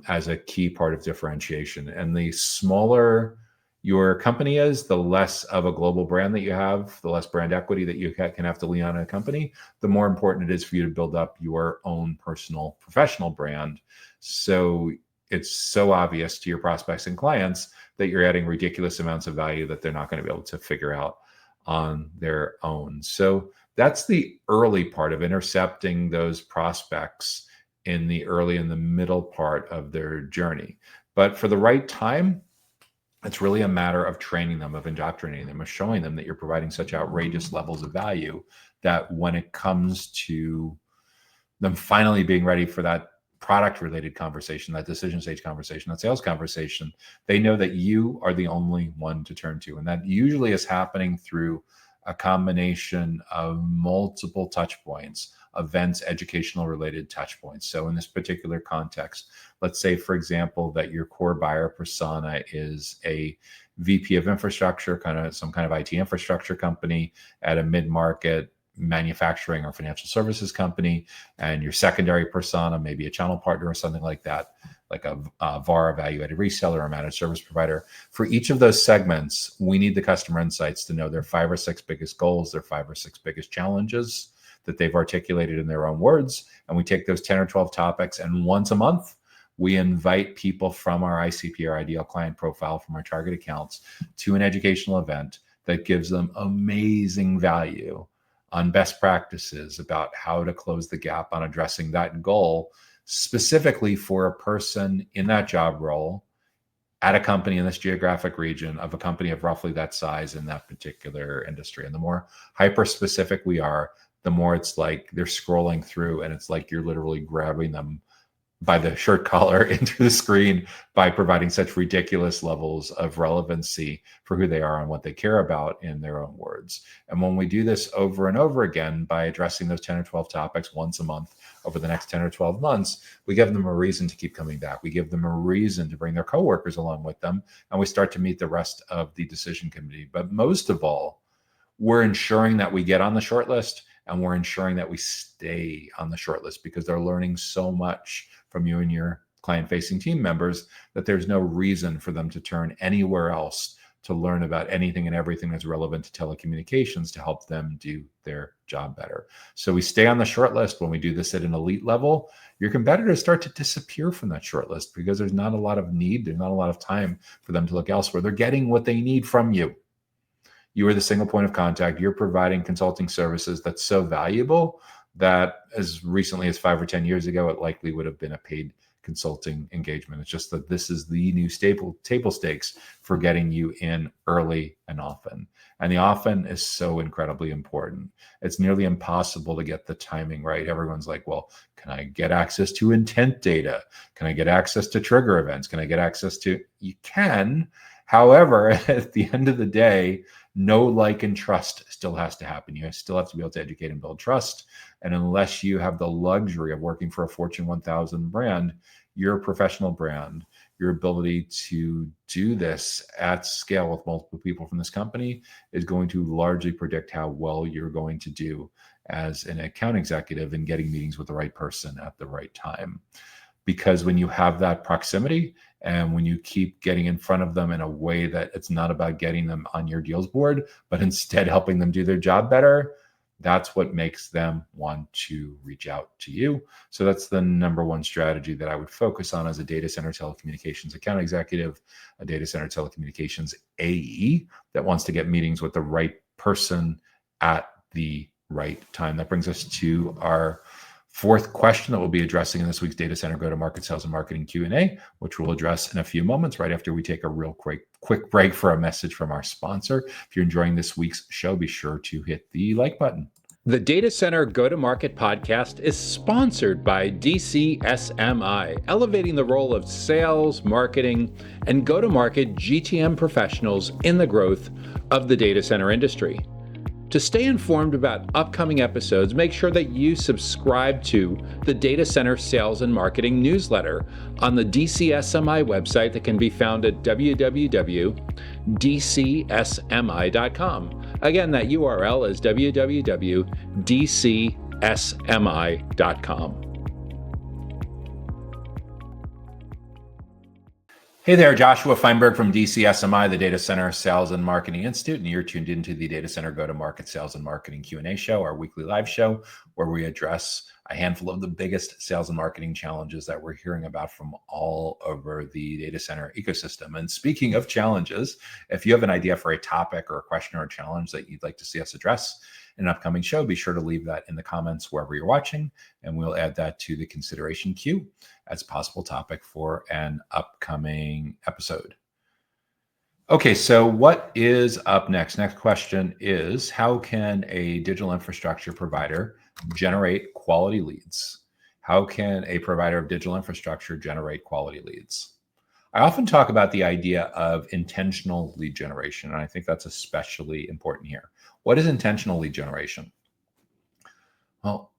[SPEAKER 1] as a key part of differentiation. And the smaller your company is, the less of a global brand that you have, the less brand equity that you can have to lean on in a company, the more important it is for you to build up your own personal professional brand. So it's so obvious to your prospects and clients that you're adding ridiculous amounts of value that they're not going to be able to figure out on their own. So that's the early part of intercepting those prospects in the early and the middle part of their journey. But for the right time, it's really a matter of training them, of indoctrinating them, of showing them that you're providing such outrageous levels of value that when it comes to them finally being ready for that product related conversation, that decision stage conversation, that sales conversation, they know that you are the only one to turn to. And that usually is happening through a combination of multiple touch points, events, educational related touch points. So in this particular context, let's say, for example, that your core buyer persona is a VP of infrastructure, some kind of IT infrastructure company at a mid-market manufacturing or financial services company, and your secondary persona, maybe a channel partner or something like that, like a VAR, evaluated reseller, or managed service provider. For each of those segments, we need the customer insights to know their 5 or 6 biggest goals, their 5 or 6 biggest challenges that they've articulated in their own words. And we take those 10 or 12 topics, and once a month, we invite people from our ICP, our ideal client profile, from our target accounts, to an educational event that gives them amazing value on best practices about how to close the gap on addressing that goal, specifically for a person in that job role at a company in this geographic region, of a company of roughly that size in that particular industry. And the more hyper specific we are, the more it's like they're scrolling through and it's like you're literally grabbing them by the shirt collar into the screen by providing such ridiculous levels of relevancy for who they are and what they care about in their own words. And when we do this over and over again by addressing those 10 or 12 topics once a month over the next 10 or 12 months, we give them a reason to keep coming back. We give them a reason to bring their coworkers along with them, and we start to meet the rest of the decision committee. But most of all, we're ensuring that we get on the short list, and we're ensuring that we stay on the short list, because they're learning so much from you and your client-facing team members that there's no reason for them to turn anywhere else to learn about anything and everything that's relevant to telecommunications to help them do their job better. So we stay on the short list. When we do this at an elite level, your competitors start to disappear from that short list because there's not a lot of need, there's not a lot of time for them to look elsewhere. They're getting what they need from you. You are the single point of contact. You're providing consulting services that's so valuable that as recently as 5 or 10 years ago, it likely would have been a paid consulting engagement. It's just that this is the new table stakes for getting you in early and often. And the often is so incredibly important. It's nearly impossible to get the timing right. Everyone's like, well, can I get access to intent data? Can I get access to trigger events? Can I get access to? You can. However, at the end of the day, know, like, and trust still has to happen. You still have to be able to educate and build trust. And unless you have the luxury of working for a Fortune 1000 brand, your professional brand, your ability to do this at scale with multiple people from this company is going to largely predict how well you're going to do as an account executive in getting meetings with the right person at the right time. Because when you have that proximity and when you keep getting in front of them in a way that it's not about getting them on your deals board, but instead helping them do their job better, that's what makes them want to reach out to you. So that's the number one strategy that I would focus on as a data center telecommunications account executive, a data center telecommunications AE that wants to get meetings with the right person at the right time. That brings us to our fourth question that we'll be addressing in this week's Data Center Go-to-Market Sales and Marketing Q&A, which we'll address in a few moments right after we take a real quick break for a message from our sponsor. If you're enjoying this week's show, be sure to hit the like button.
[SPEAKER 2] The Data Center Go-to-Market podcast is sponsored by DCSMI, elevating the role of sales, marketing, and go-to-market GTM professionals in the growth of the data center industry. To stay informed about upcoming episodes, make sure that you subscribe to the Data Center Sales and Marketing newsletter on the DCSMI website that can be found at www.dcsmi.com. Again, that URL is www.dcsmi.com.
[SPEAKER 1] Hey there, Joshua Feinberg from DCSMI, the Data Center Sales and Marketing Institute, and you're tuned into the Data Center Go-to-Market Sales and Marketing Q&A show, our weekly live show, where we address a handful of the biggest sales and marketing challenges that we're hearing about from all over the data center ecosystem. And speaking of challenges, if you have an idea for a topic or a question or a challenge that you'd like to see us address in an upcoming show, be sure to leave that in the comments wherever you're watching, and we'll add that to the consideration queue as a possible topic for an upcoming episode. Okay, so what is up next? Next question is, how can a digital infrastructure provider generate quality leads? How can a provider of digital infrastructure generate quality leads? I often talk about the idea of intentional lead generation, and I think that's especially important here. What is intentional lead generation? Well,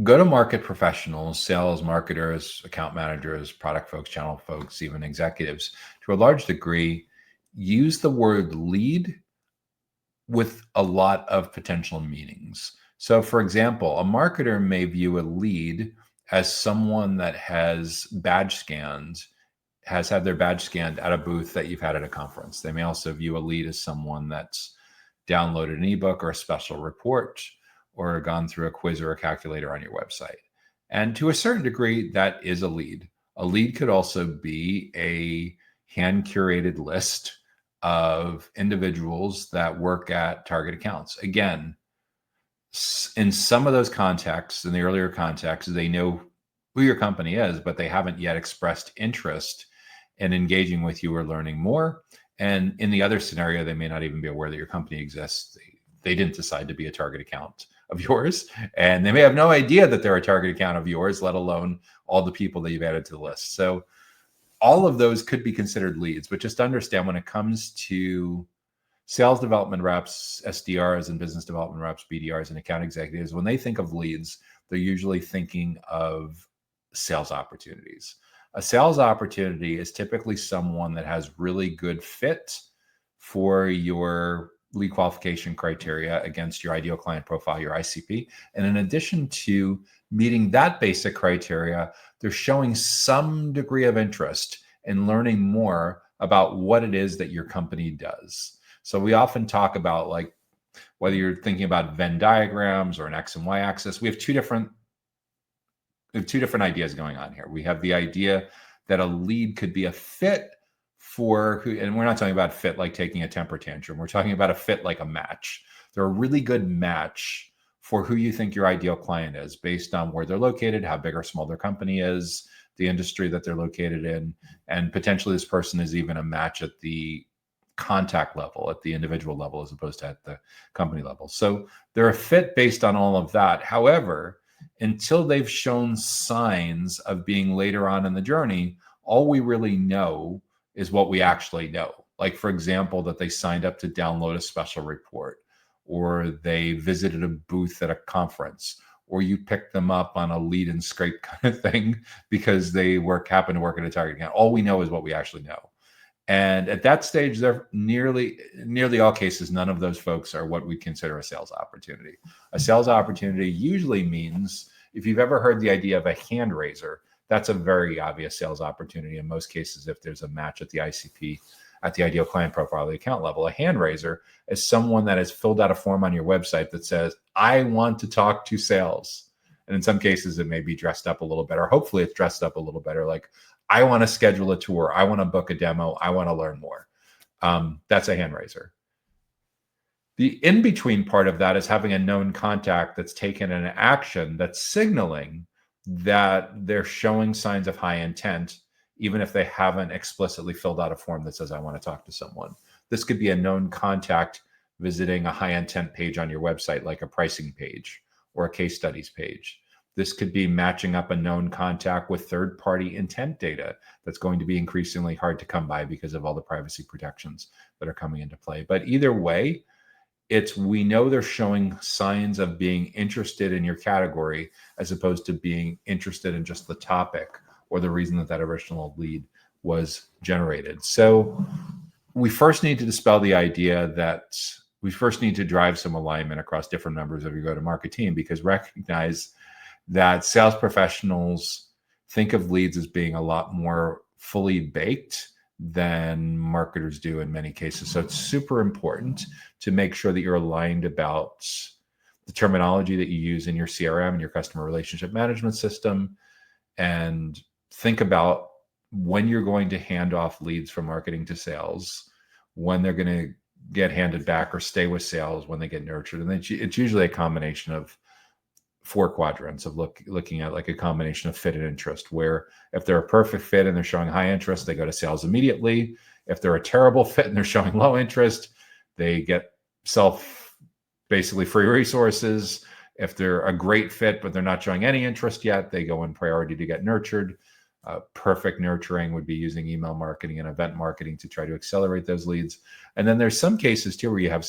[SPEAKER 1] go-to-market professionals, sales, marketers, account managers, product folks, channel folks, even executives, to a large degree, use the word lead with a lot of potential meanings. So, for example, a marketer may view a lead as someone that has had their badge scanned at a booth that you've had at a conference. They may also view a lead as someone that's downloaded an ebook or a special report, or gone through a quiz or a calculator on your website. And to a certain degree, that is a lead. A lead could also be a hand-curated list of individuals that work at target accounts. Again, in some of those contexts, in the earlier contexts, they know who your company is, but they haven't yet expressed interest in engaging with you or learning more. And in the other scenario, they may not even be aware that your company exists. They didn't decide to be a target account of yours, and they may have no idea that they're a target account of yours, let alone all the people that you've added to the list. So all of those could be considered leads, but just understand when it comes to sales development reps, SDRs and business development reps, BDRs and account executives, when they think of leads, they're usually thinking of sales opportunities. A sales opportunity is typically someone that has really good fit for your lead qualification criteria against your ideal client profile, your ICP. And in addition to meeting that basic criteria, they're showing some degree of interest in learning more about what it is that your company does. So we often talk about, like, whether you're thinking about Venn diagrams or an X and Y axis, we have two different ideas going on here. We have the idea that a lead could be a fit for who, and we're not talking about fit like taking a temper tantrum. We're talking about a fit like a match. They're a really good match for who you think your ideal client is based on where they're located, how big or small their company is, the industry that they're located in, and potentially this person is even a match at the contact level, at the individual level, as opposed to at the company level. So they're a fit based on all of that. However, until they've shown signs of being later on in the journey, all we really know is what we actually know. Like, for example, that they signed up to download a special report, or they visited a booth at a conference, or you picked them up on a lead and scrape kind of thing because they happen to work at a target account. All we know is what we actually know. And at that stage, they're nearly all cases, none of those folks are what we consider a sales opportunity. A sales opportunity usually means, if you've ever heard the idea of a hand raiser, that's a very obvious sales opportunity in most cases if there's a match at the ICP, at the ideal client profile, the account level. A hand raiser is someone that has filled out a form on your website that says, I want to talk to sales. And in some cases, it may be dressed up a little better. Hopefully it's dressed up a little better. Like, I want to schedule a tour. I want to book a demo. I want to learn more. That's a hand raiser. The in-between part of that is having a known contact that's taken an action that's signaling that they're showing signs of high intent, even if they haven't explicitly filled out a form that says, I want to talk to someone. This could be a known contact visiting a high intent page on your website, like a pricing page or a case studies page. This could be matching up a known contact with third-party intent data that's going to be increasingly hard to come by because of all the privacy protections that are coming into play. But either way, It's, we know they're showing signs of being interested in your category as opposed to being interested in just the topic or the reason that that original lead was generated. So we first need to dispel the idea that we first need to drive some alignment across different members of your go-to-market team, because recognize that sales professionals think of leads as being a lot more fully baked than marketers do in many cases. So it's super important to make sure that you're aligned about the terminology that you use in your CRM and your customer relationship management system, and think about when you're going to hand off leads from marketing to sales, when they're going to get handed back or stay with sales, when they get nurtured. And it's usually a combination of 4 quadrants of looking at like a combination of fit and interest, where if they're a perfect fit and they're showing high interest, they go to sales immediately. If they're a terrible fit and they're showing low interest, they get basically free resources. If they're a great fit, but they're not showing any interest yet, they go in priority to get nurtured. Perfect nurturing would be using email marketing and event marketing to try to accelerate those leads. And then there's some cases too where you have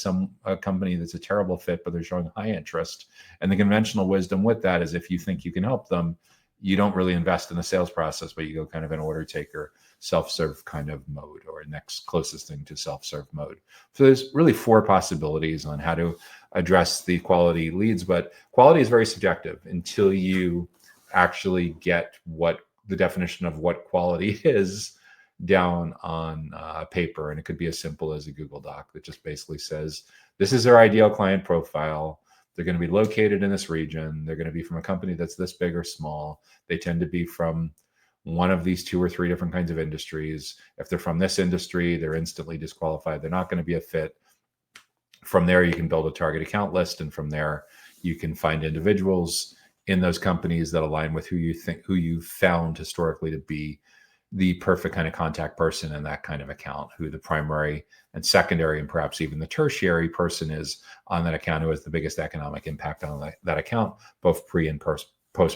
[SPEAKER 1] a company that's a terrible fit, but they're showing high interest. And the conventional wisdom with that is, if you think you can help them, you don't really invest in the sales process, but you go kind of in order taker, self-serve kind of mode, or next closest thing to self-serve mode. So there's really 4 possibilities on how to address the quality leads, but quality is very subjective until you actually get what the definition of what quality is down on paper. And it could be as simple as a Google Doc that just basically says, this is their ideal client profile. They're going to be located in this region. They're going to be from a company that's this big or small. They tend to be from one of these 2 or 3 different kinds of industries. If they're from this industry, they're instantly disqualified. They're not going to be a fit. From there, you can build a target account list. And from there, you can find individuals in those companies that align with who you've found historically to be the perfect kind of contact person in that kind of account, who the primary and secondary and perhaps even the tertiary person is on that account, who has the biggest economic impact on that account, both pre and post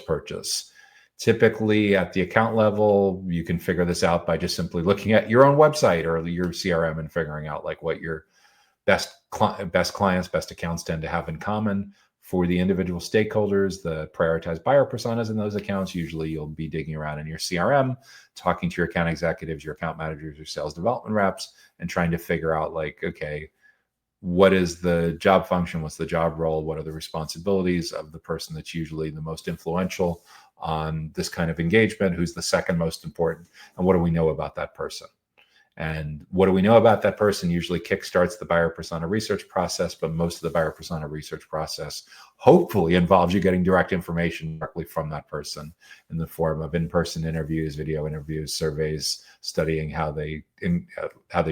[SPEAKER 1] purchase. Typically at the account level, you can figure this out by just simply looking at your own website or your CRM and figuring out like what your best clients, best accounts tend to have in common. For the individual stakeholders, the prioritized buyer personas in those accounts, usually you'll be digging around in your CRM, talking to your account executives, your account managers, your sales development reps, and trying to figure out like, okay, what is the job function? What's the job role? What are the responsibilities of the person that's usually the most influential on this kind of engagement? Who's the second most important? And what do we know about that person? And what do we know about that person usually kickstarts the buyer persona research process, but most of the buyer persona research process hopefully involves you getting direct information directly from that person in the form of in-person interviews, video interviews, surveys, studying how they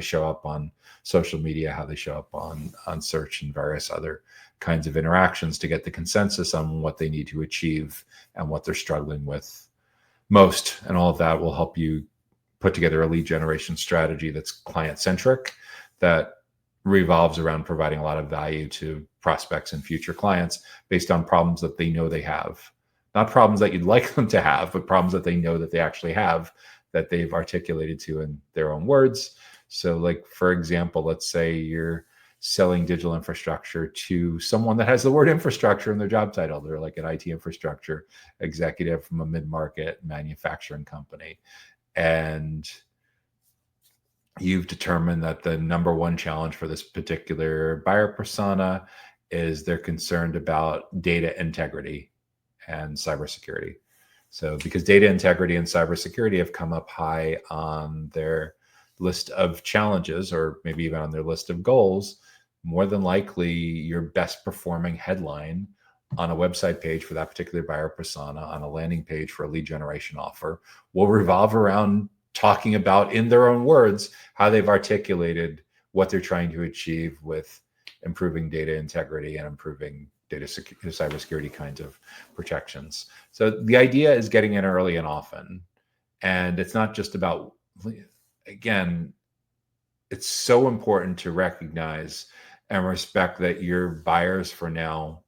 [SPEAKER 1] show up on social media, how they show up on search, and various other kinds of interactions to get the consensus on what they need to achieve and what they're struggling with most. And all of that will help you put together a lead generation strategy that's client-centric, that revolves around providing a lot of value to prospects and future clients based on problems that they know they have. Not problems that you'd like them to have, but problems that they know that they actually have, that they've articulated to in their own words. So like, for example, let's say you're selling digital infrastructure to someone that has the word infrastructure in their job title. They're like an IT infrastructure executive from a mid-market manufacturing company. And you've determined that the number one challenge for this particular buyer persona is they're concerned about data integrity and cybersecurity. So because data integrity and cybersecurity have come up high on their list of challenges, or maybe even on their list of goals, more than likely your best performing headline on a website page for that particular buyer persona, on a landing page for a lead generation offer, will revolve around talking about, in their own words, how they've articulated what they're trying to achieve with improving data integrity and improving cybersecurity kinds of protections. So the idea is getting in early and often. And it's not just about, again, it's so important to recognize and respect that your buyers for now,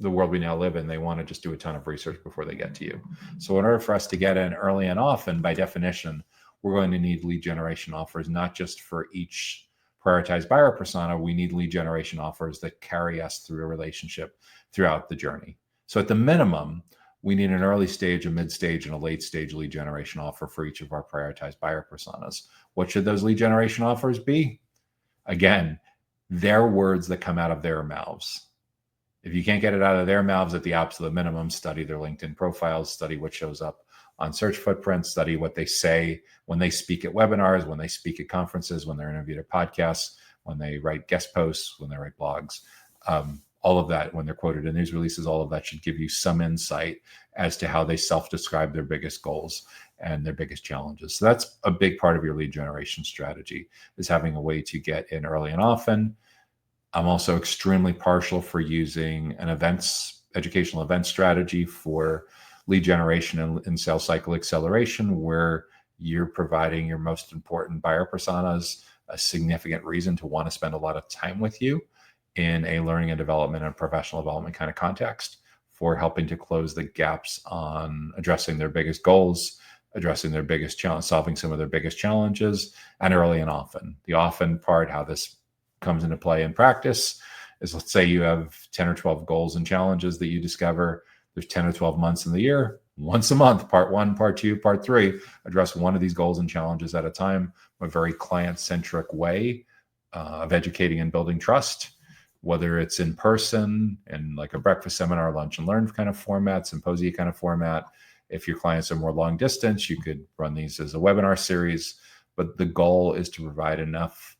[SPEAKER 1] the world we now live in, they want to just do a ton of research before they get to you. So in order for us to get in early and often, by definition, we're going to need lead generation offers, not just for each prioritized buyer persona, we need lead generation offers that carry us through a relationship throughout the journey. So at the minimum, we need an early stage, a mid stage, and a late stage lead generation offer for each of our prioritized buyer personas. What should those lead generation offers be? Again, their words that come out of their mouths. If you can't get it out of their mouths at the absolute minimum, study their LinkedIn profiles, study what shows up on search footprints, study what they say when they speak at webinars, when they speak at conferences, when they're interviewed at podcasts, when they write guest posts, when they write blogs. All of that, when they're quoted in news releases, all of that should give you some insight as to how they self-describe their biggest goals and their biggest challenges. So that's a big part of your lead generation strategy, is having a way to get in early and often. I'm also extremely partial for using an educational event strategy for lead generation and sales cycle acceleration, where you're providing your most important buyer personas a significant reason to want to spend a lot of time with you in a learning and development and professional development kind of context, for helping to close the gaps on addressing their biggest goals, addressing their biggest challenge, solving some of their biggest challenges, and early and often. The often part, how this comes into play in practice, is, let's say you have 10 or 12 goals and challenges that you discover. There's 10 or 12 months in the year. Once a month, part 1, part 2, part 3, address one of these goals and challenges at a time, a very client-centric way of educating and building trust, whether it's in person and like a breakfast, seminar, lunch and learn kind of format, symposium kind of format. If your clients are more long distance, you could run these as a webinar series, but the goal is to provide enough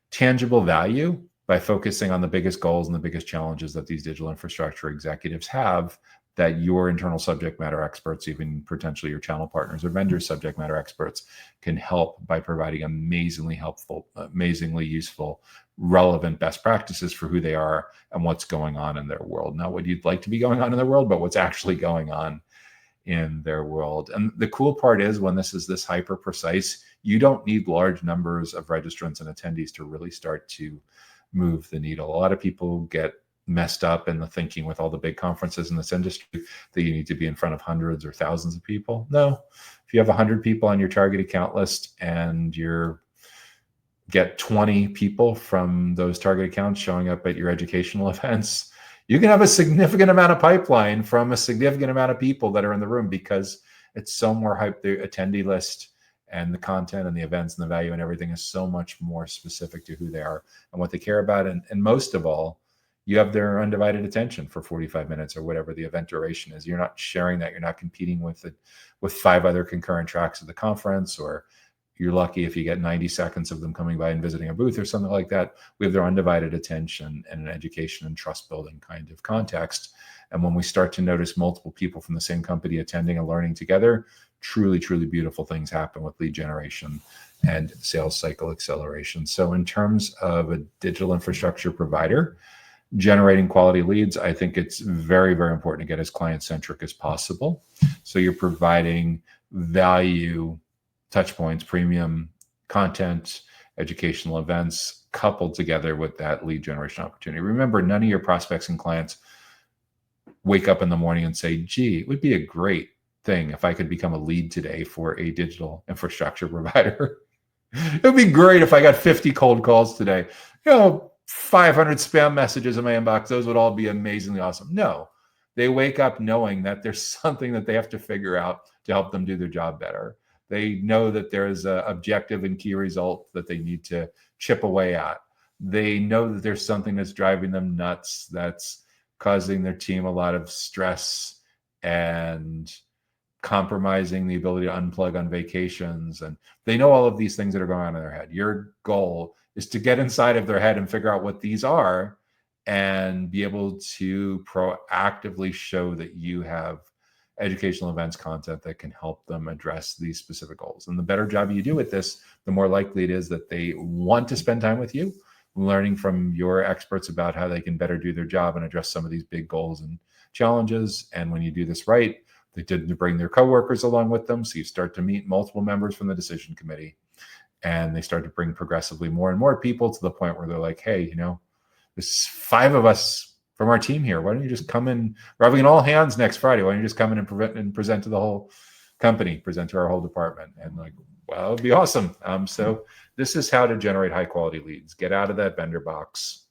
[SPEAKER 1] tangible value by focusing on the biggest goals and the biggest challenges that these digital infrastructure executives have, that your internal subject matter experts, even potentially your channel partners or vendors subject matter experts, can help by providing amazingly helpful, amazingly useful, relevant best practices for who they are and what's going on in their world. Not what you'd like to be going on in their world, but what's actually going on in their world. And the cool part is, when this is this hyper precise, you don't need large numbers of registrants and attendees to really start to move the needle. A lot of people get messed up in the thinking with all the big conferences in this industry that you need to be in front of hundreds or thousands of people. No, if you have 100 people on your target account list and you're get 20 people from those target accounts showing up at your educational events, you can have a significant amount of pipeline from a significant amount of people that are in the room, because it's so more hype. The attendee list and the content and the events and the value and everything is so much more specific to who they are and what they care about. And most of all, you have their undivided attention for 45 minutes or whatever the event duration is. You're not sharing that. You're not competing with it with 5 other concurrent tracks of the conference, or you're lucky if you get 90 seconds of them coming by and visiting a booth or something like that. We have their undivided attention in an education and trust building kind of context. And when we start to notice multiple people from the same company attending and learning together, truly, truly beautiful things happen with lead generation and sales cycle acceleration. So in terms of a digital infrastructure provider generating quality leads, I think it's very, very important to get as client-centric as possible. So you're providing value, touch points, premium content, educational events, coupled together with that lead generation opportunity. Remember, none of your prospects and clients wake up in the morning and say, gee, it would be a great thing if I could become a lead today for a digital infrastructure provider. It would be great if I got 50 cold calls today. 500 spam messages in my inbox. Those would all be amazingly awesome. No, they wake up knowing that there's something that they have to figure out to help them do their job better. They know that there is an objective and key result that they need to chip away at. They know that there's something that's driving them nuts, that's causing their team a lot of stress and compromising the ability to unplug on vacations. And they know all of these things that are going on in their head. Your goal is to get inside of their head and figure out what these are and be able to proactively show that you have educational events content that can help them address these specific goals. And the better job you do with this, the more likely it is that they want to spend time with you, learning from your experts about how they can better do their job and address some of these big goals and challenges. And when you do this right, they tend to bring their coworkers along with them. So you start to meet multiple members from the decision committee, and they start to bring progressively more and more people to the point where they're like, hey, there's 5 of us from our team here. Why don't you just come in? We're having an all hands next Friday. Why don't you just come in and present to the whole company, present to our whole department? And like, well, it would be awesome. So This is how to generate high quality leads. Get out of that vendor box.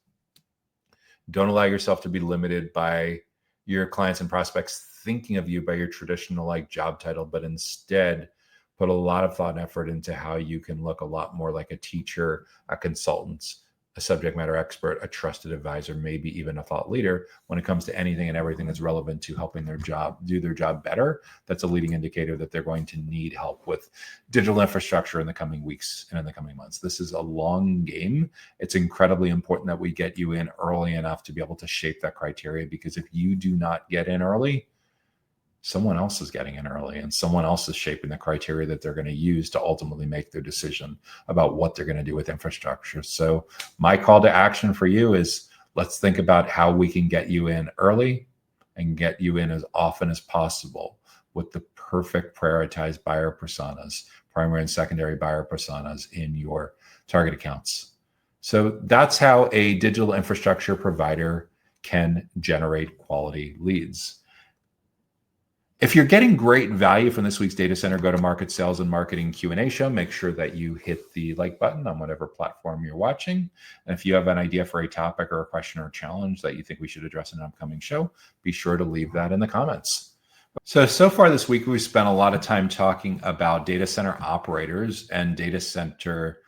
[SPEAKER 1] Don't allow yourself to be limited by your clients and prospects thinking of you by your traditional like job title, but instead put a lot of thought and effort into how you can look a lot more like a teacher, a consultant, a subject matter expert, a trusted advisor, maybe even a thought leader when it comes to anything and everything that's relevant to helping do their job better. That's a leading indicator that they're going to need help with digital infrastructure in the coming weeks and in the coming months. This is a long game. It's incredibly important that we get you in early enough to be able to shape that criteria, because if you do not get in early, someone else is getting in early and someone else is shaping the criteria that they're going to use to ultimately make their decision about what they're going to do with infrastructure. So my call to action for you is, let's think about how we can get you in early and get you in as often as possible with the perfect prioritized buyer personas, primary and secondary buyer personas in your target accounts. So that's how a digital infrastructure provider can generate quality leads. If you're getting great value from this week's Data Center Go-to-Market Sales and Marketing Q&A show, make sure that you hit the like button on whatever platform you're watching. And if you have an idea for a topic or a question or a challenge that you think we should address in an upcoming show, be sure to leave that in the comments. So far this week, we've spent a lot of time talking about data center operators and data center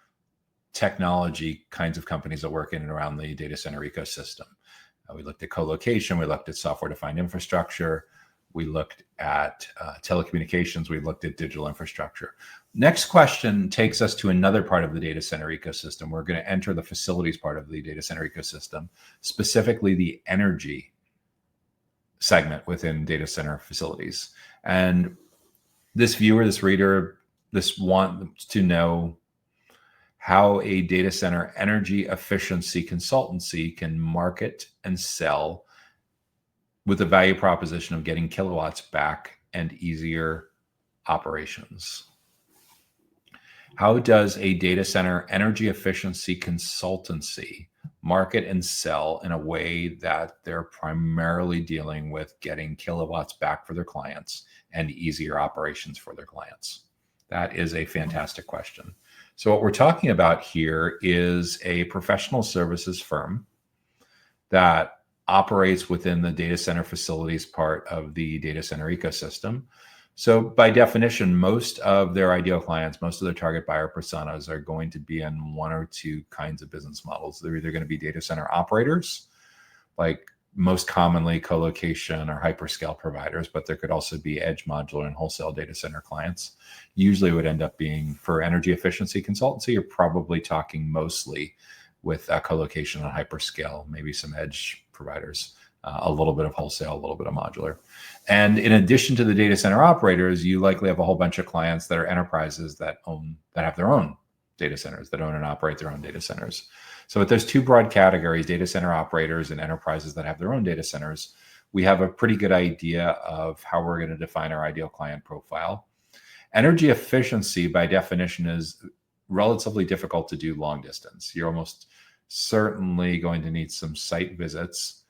[SPEAKER 1] technology kinds of companies that work in and around the data center ecosystem. We looked at colocation, we looked at software-defined infrastructure, we looked at telecommunications, we looked at digital infrastructure. Next question takes us to another part of the data center ecosystem. We're going to enter the facilities part of the data center ecosystem, specifically the energy segment within data center facilities. And this viewer, this reader, this wants to know how a data center energy efficiency consultancy can market and sell with the value proposition of getting kilowatts back and easier operations. How does a data center energy efficiency consultancy market and sell in a way that they're primarily dealing with getting kilowatts back for their clients and easier operations for their clients? That is a fantastic question. So what we're talking about here is a professional services firm that operates within the data center facilities part of the data center ecosystem. So by definition, most of their ideal clients, most of their target buyer personas are going to be in one or two kinds of business models. They're either going to be data center operators, like most commonly colocation or hyperscale providers, but there could also be edge modular and wholesale data center clients. Usually it would end up being for energy efficiency consultancy, you're probably talking mostly with colocation and hyperscale, maybe some edge providers, a little bit of wholesale, a little bit of modular. And in addition to the data center operators, you likely have a whole bunch of clients that are enterprises that have their own data centers, that own and operate their own data centers. So if there's two broad categories, data center operators and enterprises that have their own data centers, we have a pretty good idea of how we're going to define our ideal client profile. Energy efficiency, by definition, is relatively difficult to do long distance. You're almost certainly going to need some site visits.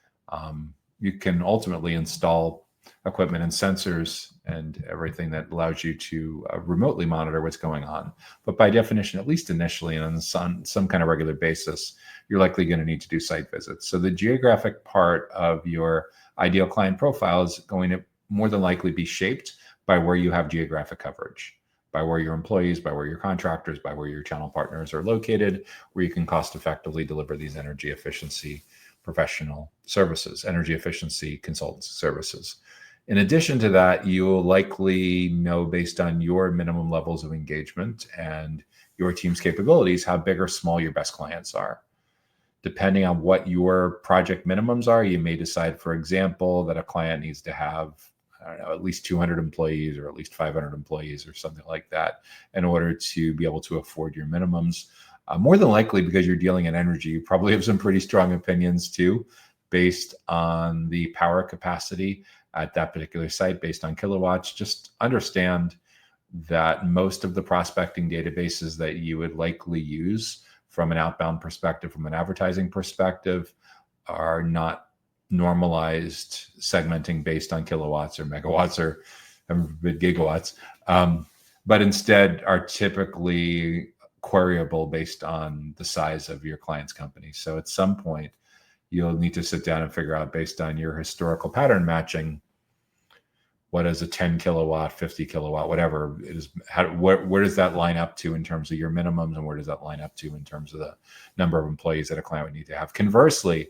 [SPEAKER 1] You can ultimately install equipment and sensors and everything that allows you to remotely monitor what's going on. But by definition, at least initially and on some kind of regular basis, you're likely going to need to do site visits. So the geographic part of your ideal client profile is going to more than likely be shaped by where you have geographic coverage, by where your employees, by where your contractors, by where your channel partners are located, where you can cost effectively deliver these energy efficiency professional services, energy efficiency consultancy services. In addition to that, you'll likely know, based on your minimum levels of engagement and your team's capabilities, how big or small your best clients are. Depending on what your project minimums are, you may decide, for example, that a client needs to have, I don't know, at least 200 employees or at least 500 employees or something like that in order to be able to afford your minimums. More than likely, because you're dealing in energy, you probably have some pretty strong opinions too, based on the power capacity at that particular site, based on kilowatts. Just understand that most of the prospecting databases that you would likely use from an outbound perspective, from an advertising perspective, are not normalized segmenting based on kilowatts or megawatts or gigawatts, but instead are typically queryable based on the size of your client's company. So at some point, you'll need to sit down and figure out, based on your historical pattern matching, what is a 10 kilowatt, 50 kilowatt, whatever it is, where does that line up to in terms of your minimums, and where does that line up to in terms of the number of employees that a client would need to have? Conversely,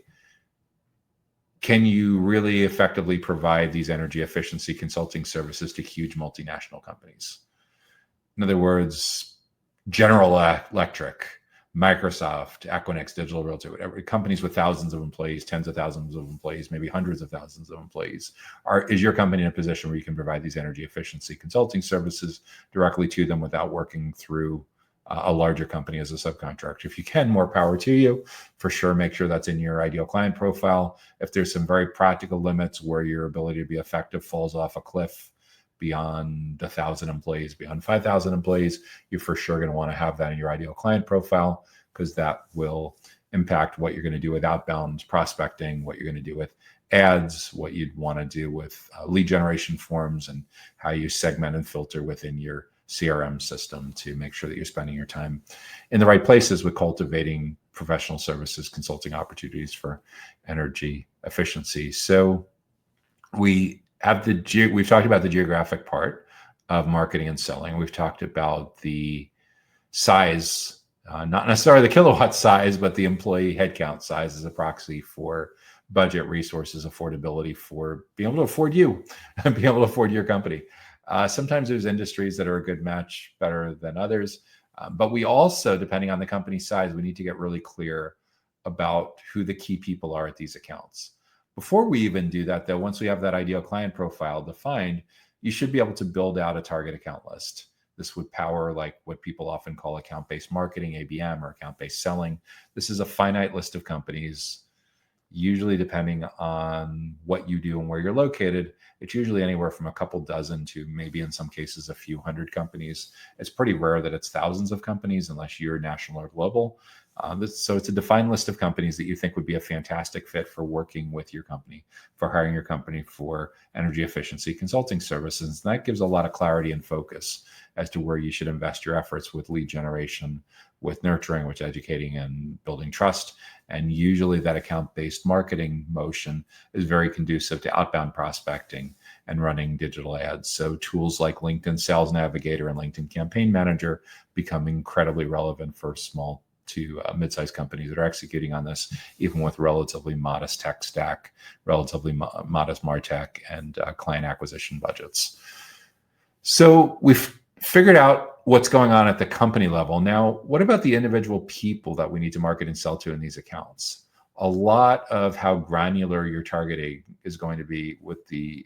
[SPEAKER 1] can you really effectively provide these energy efficiency consulting services to huge multinational companies? In other words, General Electric, Microsoft, Equinix, Digital Realty, whatever, companies with thousands of employees, tens of thousands of employees, maybe hundreds of thousands of employees. Is your company in a position where you can provide these energy efficiency consulting services directly to them without working through a larger company as a subcontractor? If you can, more power to you. For sure, make sure that's in your ideal client profile. If there's some very practical limits where your ability to be effective falls off a cliff beyond 1,000 employees, beyond 5,000 employees, you're for sure going to want to have that in your ideal client profile, because that will impact what you're going to do with outbound prospecting, what you're going to do with ads, what you'd want to do with lead generation forms, and how you segment and filter within your CRM system to make sure that you're spending your time in the right places with cultivating professional services, consulting opportunities for energy efficiency. So we've talked about the geographic part of marketing and selling. We've talked about the size, not necessarily the kilowatt size, but the employee headcount size as a proxy for budget, resources, affordability, for being able to afford you and being able to afford your company. Sometimes there's industries that are a good match better than others. But we also, depending on the company size, we need to get really clear about who the key people are at these accounts. Before we even do that, though, once we have that ideal client profile defined, you should be able to build out a target account list. This would power like what people often call account-based marketing, ABM, or account-based selling. This is a finite list of companies, usually depending on what you do and where you're located. It's usually anywhere from a couple dozen to maybe in some cases a few hundred companies. It's pretty rare that it's thousands of companies unless you're national or global. So it's a defined list of companies that you think would be a fantastic fit for working with your company, for hiring your company for energy efficiency consulting services. And that gives a lot of clarity and focus as to where you should invest your efforts with lead generation, with nurturing, with educating and building trust. And usually that account-based marketing motion is very conducive to outbound prospecting and running digital ads. So tools like LinkedIn Sales Navigator and LinkedIn Campaign Manager become incredibly relevant for small to mid-sized companies that are executing on this, even with relatively modest tech stack, relatively modest MarTech, and client acquisition budgets. So we've figured out what's going on at the company level. Now, what about the individual people that we need to market and sell to in these accounts? A lot of how granular your targeting is going to be with the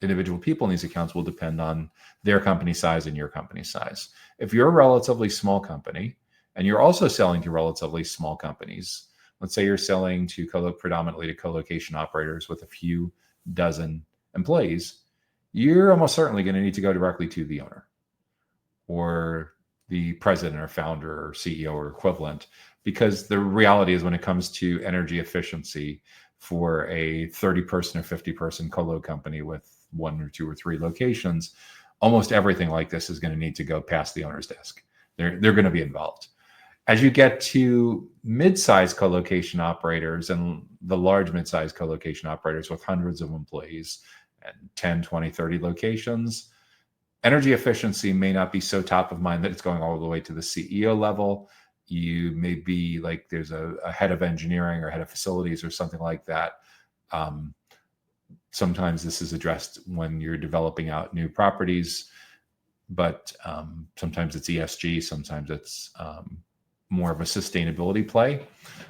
[SPEAKER 1] individual people in these accounts will depend on their company size and your company size. If you're a relatively small company, and you're also selling to relatively small companies, let's say you're selling to predominantly to colocation operators with a few dozen employees, you're almost certainly going to need to go directly to the owner or the president or founder or CEO or equivalent, because the reality is when it comes to energy efficiency for a 30-person or 50-person colo company with 1 or 2 or 3 locations, almost everything like this is going to need to go past the owner's desk. They're going to be involved. As you get to mid-sized colocation operators and the large mid-sized colocation operators with hundreds of employees and 10, 20, 30 locations, energy efficiency may not be so top of mind that it's going all the way to the CEO level. You may be like there's a head of engineering or head of facilities or something like that. Sometimes this is addressed when you're developing out new properties, but sometimes it's ESG, sometimes it's more of a sustainability play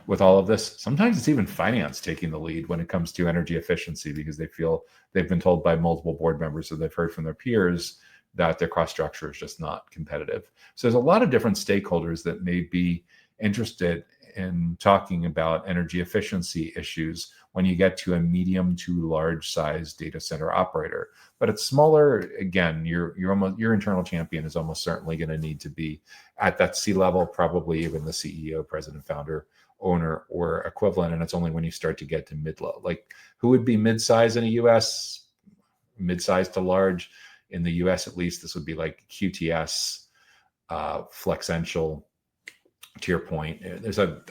[SPEAKER 1] with all of this. Sometimes it's even finance taking the lead when it comes to energy efficiency, because they feel they've been told by multiple board members, or they've heard from their peers, that their cost structure is just not competitive. So there's a lot of different stakeholders that may be interested in talking about energy efficiency issues when you get to a medium to large size data center operator. But it's smaller, again, your internal champion is almost certainly going to need to be at that C level, probably even the CEO, president, founder, owner, or equivalent. And it's only when you start to get to mid-low. Like, who would be mid-size in a US? Mid-size to large in the US, at least, this would be like QTS, Flexential, to your point, there's at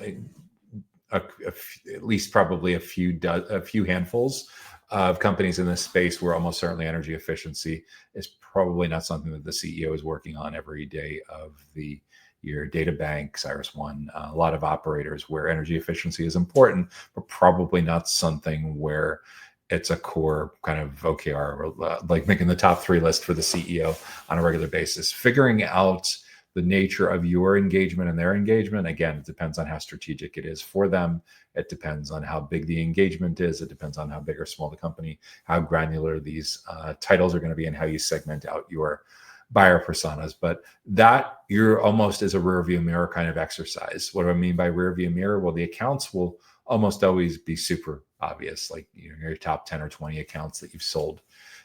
[SPEAKER 1] least probably a few handfuls of companies in this space where almost certainly energy efficiency is probably not something that the CEO is working on every day of the year. DataBank, CyrusOne, a lot of operators where energy efficiency is important, but probably not something where it's a core kind of OKR, like making the top 3 list for the CEO on a regular basis. Figuring out the nature of your engagement and their engagement, again, it depends on how strategic it is for them. It depends on how big the engagement is. It depends on how big or small the company, how granular these titles are going to be, and how you segment out your buyer personas. But that you're almost as a rear view mirror kind of exercise. What do I mean by rear view mirror? Well, the accounts will almost always be super obvious, like your top 10 or 20 accounts that you've sold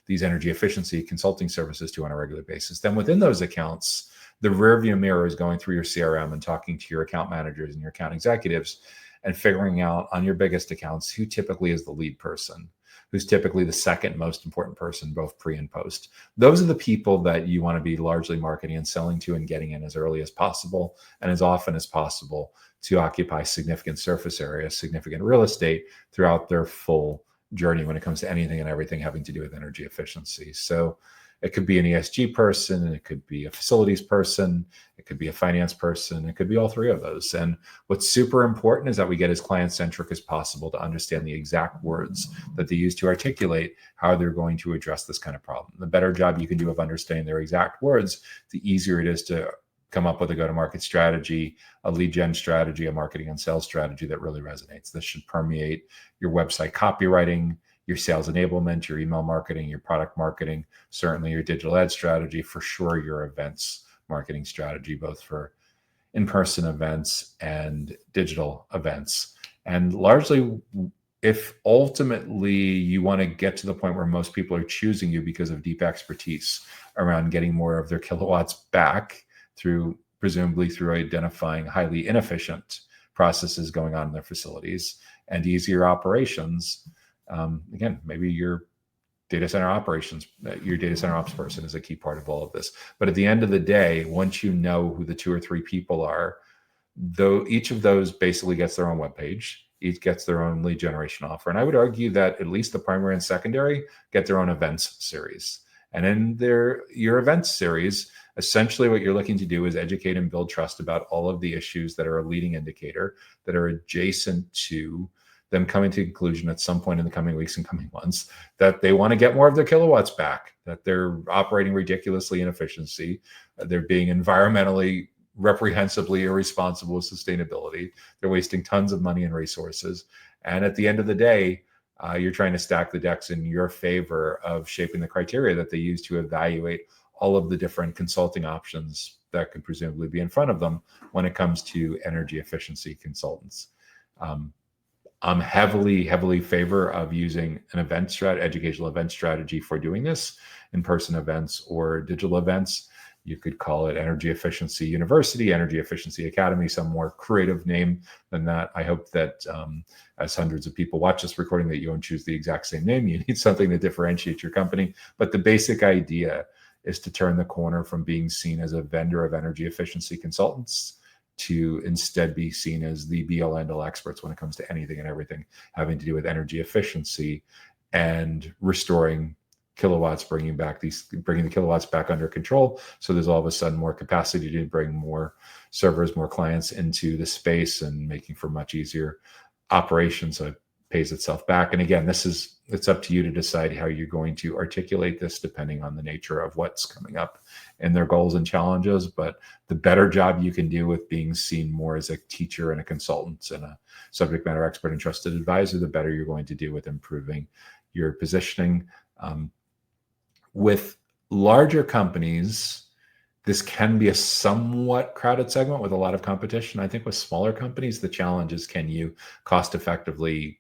[SPEAKER 1] these energy efficiency consulting services to on a regular basis. Then within those accounts, the rear view mirror is going through your CRM and talking to your account managers and your account executives and figuring out on your biggest accounts who typically is the lead person, who's typically the second most important person, both pre and post. Those are the people that you want to be largely marketing and selling to and getting in as early as possible and as often as possible to occupy significant surface area, significant real estate throughout their full journey when it comes to anything and everything having to do with energy efficiency. So it could be an ESG person, and it could be a facilities person, it could be a finance person, it could be all 3 of those. And what's super important is that we get as client-centric as possible to understand the exact words that they use to articulate how they're going to address this kind of problem. The better job you can do of understanding their exact words, the easier it is to come up with a go-to-market strategy, a lead gen strategy, a marketing and sales strategy that really resonates. This should permeate your website copywriting, your sales enablement, your email marketing, your product marketing, certainly your digital ad strategy, for sure your events marketing strategy, both for in-person events and digital events. And largely, if ultimately you want to get to the point where most people are choosing you because of deep expertise around getting more of their kilowatts back presumably through identifying highly inefficient processes going on in their facilities and easier operations, again, maybe your data center operations, your data center ops person is a key part of all of this. But at the end of the day, once you know who the 2 or 3 people are, though each of those basically gets their own webpage, each gets their own lead generation offer. And I would argue that at least the primary and secondary get their own events series. And in your events series, essentially what you're looking to do is educate and build trust about all of the issues that are a leading indicator that are adjacent to them coming to the conclusion at some point in the coming weeks and coming months that they want to get more of their kilowatts back, that they're operating ridiculously inefficiency, they're being environmentally reprehensibly irresponsible with sustainability, they're wasting tons of money and resources. And at the end of the day, you're trying to stack the decks in your favor of shaping the criteria that they use to evaluate all of the different consulting options that could presumably be in front of them when it comes to energy efficiency consultants. I'm heavily favor of using an educational event strategy for doing this, in-person events or digital events. You could call it Energy Efficiency University, Energy Efficiency Academy, some more creative name than that. I hope that as hundreds of people watch this recording that you don't choose the exact same name. You need something to differentiate your company. But the basic idea is to turn the corner from being seen as a vendor of energy efficiency consultants to instead be seen as the be-all end-all experts when it comes to anything and everything having to do with energy efficiency and restoring kilowatts, bringing the kilowatts back under control. So there's all of a sudden more capacity to bring more servers, more clients into the space and making for much easier operations. So it pays itself back. And again, it's up to you to decide how you're going to articulate this depending on the nature of what's coming up in their goals and challenges. But the better job you can do with being seen more as a teacher and a consultant and a subject matter expert and trusted advisor, the better you're going to do with improving your positioning. With larger companies, this can be a somewhat crowded segment with a lot of competition. I think with smaller companies, the challenge is, can you cost effectively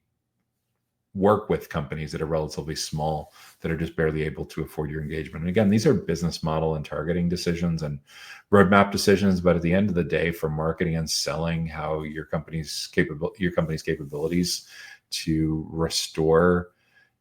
[SPEAKER 1] work with companies that are relatively small, that are just barely able to afford your engagement? And again, these are business model and targeting decisions and roadmap decisions. But at the end of the day, for marketing and selling, how your company's capabilities to restore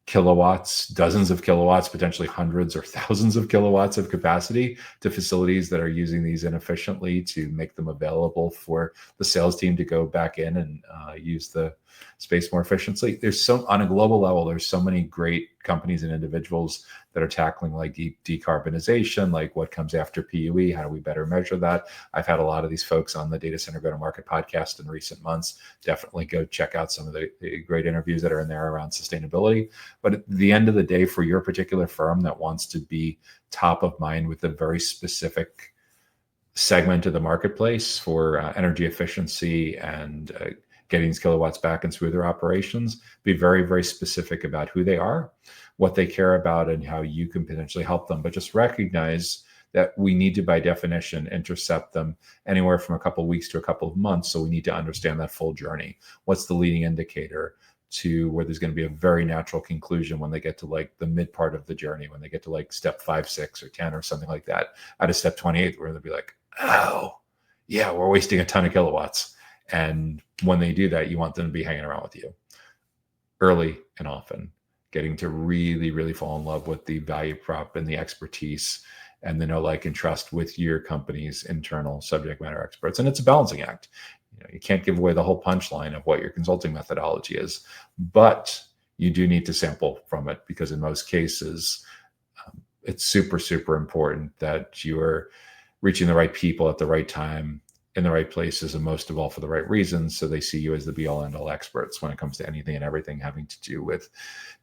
[SPEAKER 1] kilowatts, dozens of kilowatts, potentially hundreds or thousands of kilowatts of capacity to facilities that are using these inefficiently to make them available for the sales team to go back in and use the space more efficiently. On a global level, there's so many great companies and individuals that are tackling like decarbonization, like what comes after PUE, how do we better measure that? I've had a lot of these folks on the Data Center Go-to-Market podcast in recent months. Definitely go check out some of the great interviews that are in there around sustainability. But at the end of the day, for your particular firm that wants to be top of mind with a very specific segment of the marketplace for energy efficiency and getting these kilowatts back and smoother operations, be very, very specific about who they are, what they care about, and how you can potentially help them. But just recognize that we need to, by definition, intercept them anywhere from a couple of weeks to a couple of months. So we need to understand that full journey. What's the leading indicator to where there's going to be a very natural conclusion when they get to like the mid part of the journey, when they get to like step 5, 6, or 10 or something like that, out of step 28, where they'll be like, oh, yeah, we're wasting a ton of kilowatts. And when they do that, you want them to be hanging around with you early and often, getting to really, really fall in love with the value prop and the expertise and the know, like, and trust with your company's internal subject matter experts. And it's a balancing act. You can't give away the whole punchline of what your consulting methodology is, but you do need to sample from it, because in most cases, it's super, super important that you're reaching the right people at the right time, in the right places, and most of all for the right reasons, so they see you as the be-all end-all experts when it comes to anything and everything having to do with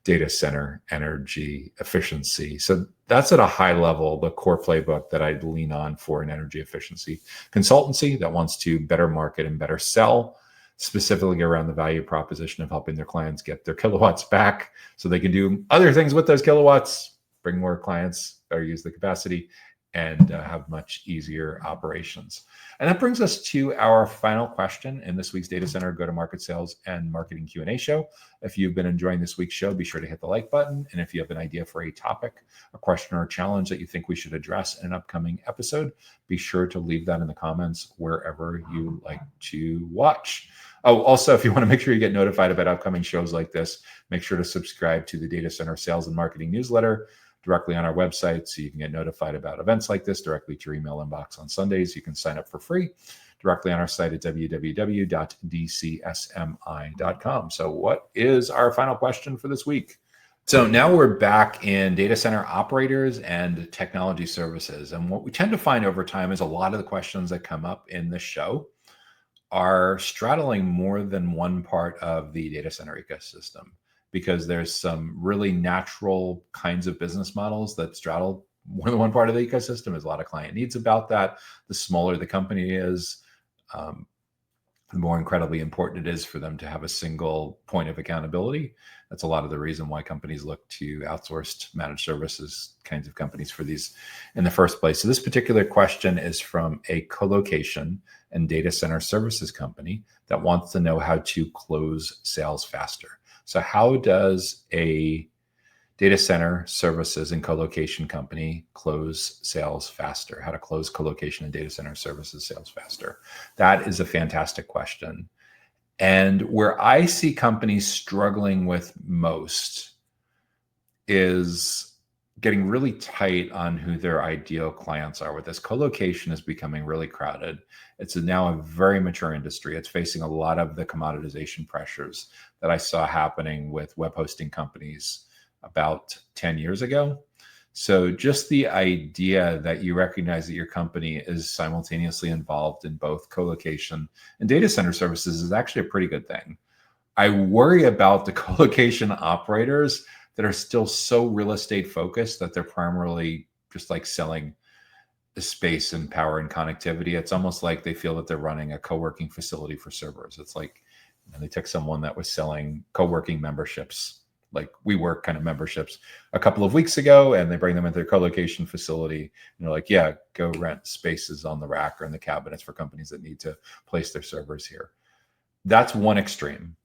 [SPEAKER 1] data center energy efficiency. So that's at a high level the core playbook that I'd lean on for an energy efficiency consultancy that wants to better market and better sell, specifically around the value proposition of helping their clients get their kilowatts back so they can do other things with those kilowatts, bring more clients or use the capacity, and have much easier operations. And that brings us to our final question in this week's Data Center Go-to-Market Sales and Marketing Q&A show. If you've been enjoying this week's show, be sure to hit the like button. And if you have an idea for a topic, a question, or a challenge that you think we should address in an upcoming episode, be sure to leave that in the comments wherever you like to watch. Oh, also, if you want to make sure you get notified about upcoming shows like this, make sure to subscribe to the Data Center Sales and Marketing newsletter directly on our website, so you can get notified about events like this directly to your email inbox on Sundays. You can sign up for free directly on our site at www.dcsmi.com. So what is our final question for this week? So now we're back in data center operators and technology services. And what we tend to find over time is a lot of the questions that come up in this show are straddling more than one part of the data center ecosystem, because there's some really natural kinds of business models that straddle more than one part of the ecosystem. There's a lot of client needs about that. The smaller the company is, the more incredibly important it is for them to have a single point of accountability. That's a lot of the reason why companies look to outsourced managed services kinds of companies for these in the first place. So this particular question is from a colocation and data center services company that wants to know how to close sales faster. So how does a data center services and colocation company close sales faster? How to close colocation and data center services sales faster? That is a fantastic question. And where I see companies struggling with most is getting really tight on who their ideal clients are with this. Colocation is becoming really crowded. It's now a very mature industry. It's facing a lot of the commoditization pressures that I saw happening with web hosting companies about 10 years ago. So just the idea that you recognize that your company is simultaneously involved in both colocation and data center services is actually a pretty good thing. I worry about the colocation operators that are still so real estate focused that they're primarily just like selling the space and power and connectivity. It's almost like they feel that they're running a co-working facility for servers. It's like, they took someone that was selling co-working memberships, like WeWork kind of memberships, a couple of weeks ago, and they bring them into their co-location facility. And they're like, yeah, go rent spaces on the rack or in the cabinets for companies that need to place their servers here. That's one extreme.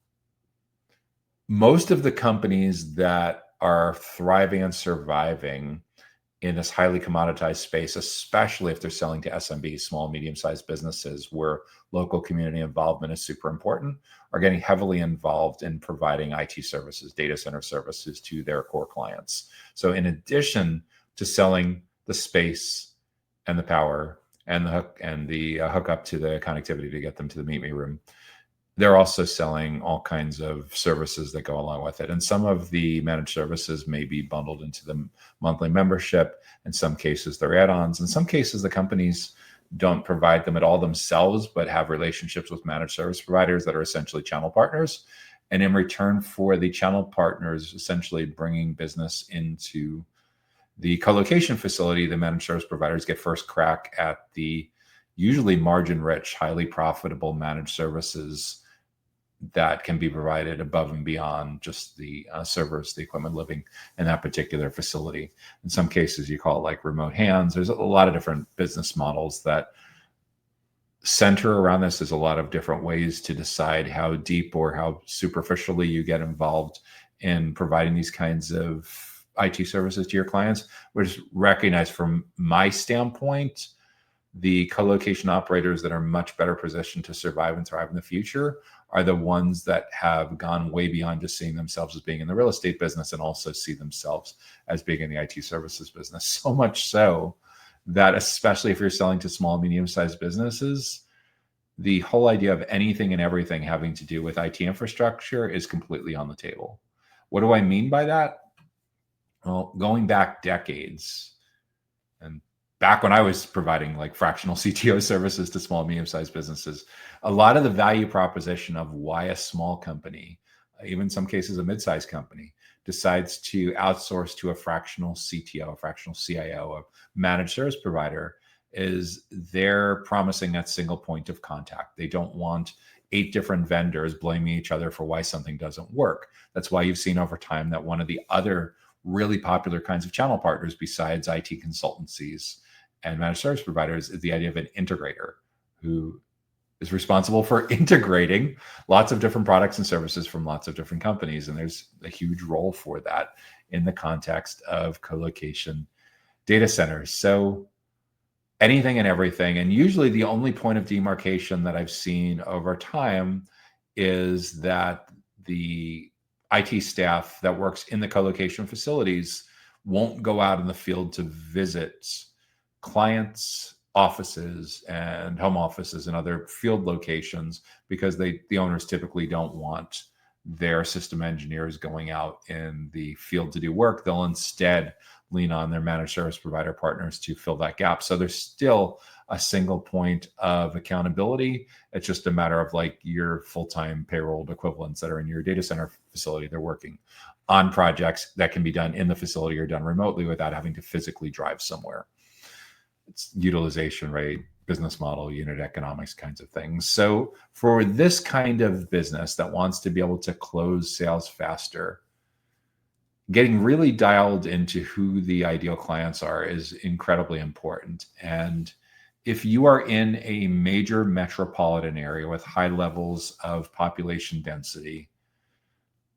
[SPEAKER 1] Most of the companies that are thriving and surviving in this highly commoditized space, especially if they're selling to SMBs, small, medium-sized businesses, where local community involvement is super important, are getting heavily involved in providing IT services, data center services to their core clients. So in addition to selling the space and the power and the hook up to the connectivity to get them to the meet me room, they're also selling all kinds of services that go along with it. And some of the managed services may be bundled into the monthly membership. In some cases, they're add-ons. In some cases, the companies don't provide them at all themselves, but have relationships with managed service providers that are essentially channel partners. And in return for the channel partners essentially bringing business into the colocation facility, the managed service providers get first crack at the usually margin-rich, highly profitable managed services that can be provided above and beyond just the servers, the equipment living in that particular facility. In some cases, you call it like remote hands. There's a lot of different business models that center around this. There's a lot of different ways to decide how deep or how superficially you get involved in providing these kinds of IT services to your clients, which is recognized from my standpoint. The colocation operators that are much better positioned to survive and thrive in the future are the ones that have gone way beyond just seeing themselves as being in the real estate business and also see themselves as being in the IT services business. So much so that, especially if you're selling to small, medium-sized businesses, the whole idea of anything and everything having to do with IT infrastructure is completely on the table. What do I mean by that? Well, going back decades, and back when I was providing like fractional CTO services to small, medium-sized businesses, a lot of the value proposition of why a small company, even in some cases a mid-sized company, decides to outsource to a fractional CTO, a fractional CIO, a managed service provider, is they're promising that single point of contact. They don't want 8 different vendors blaming each other for why something doesn't work. That's why you've seen over time that one of the other really popular kinds of channel partners besides IT consultancies and managed service providers is the idea of an integrator who is responsible for integrating lots of different products and services from lots of different companies. And there's a huge role for that in the context of colocation data centers. So anything and everything. And usually the only point of demarcation that I've seen over time is that the IT staff that works in the colocation facilities won't go out in the field to visit clients' offices and home offices and other field locations because the owners typically don't want their system engineers going out in the field to do work. They'll instead lean on their managed service provider partners to fill that gap. So there's still a single point of accountability. It's just a matter of like your full-time payroll equivalents that are in your data center facility. They're working on projects that can be done in the facility or done remotely without having to physically drive somewhere. It's utilization rate, business model, unit economics kinds of things. So for this kind of business that wants to be able to close sales faster, getting really dialed into who the ideal clients are is incredibly important. And if you are in a major metropolitan area with high levels of population density,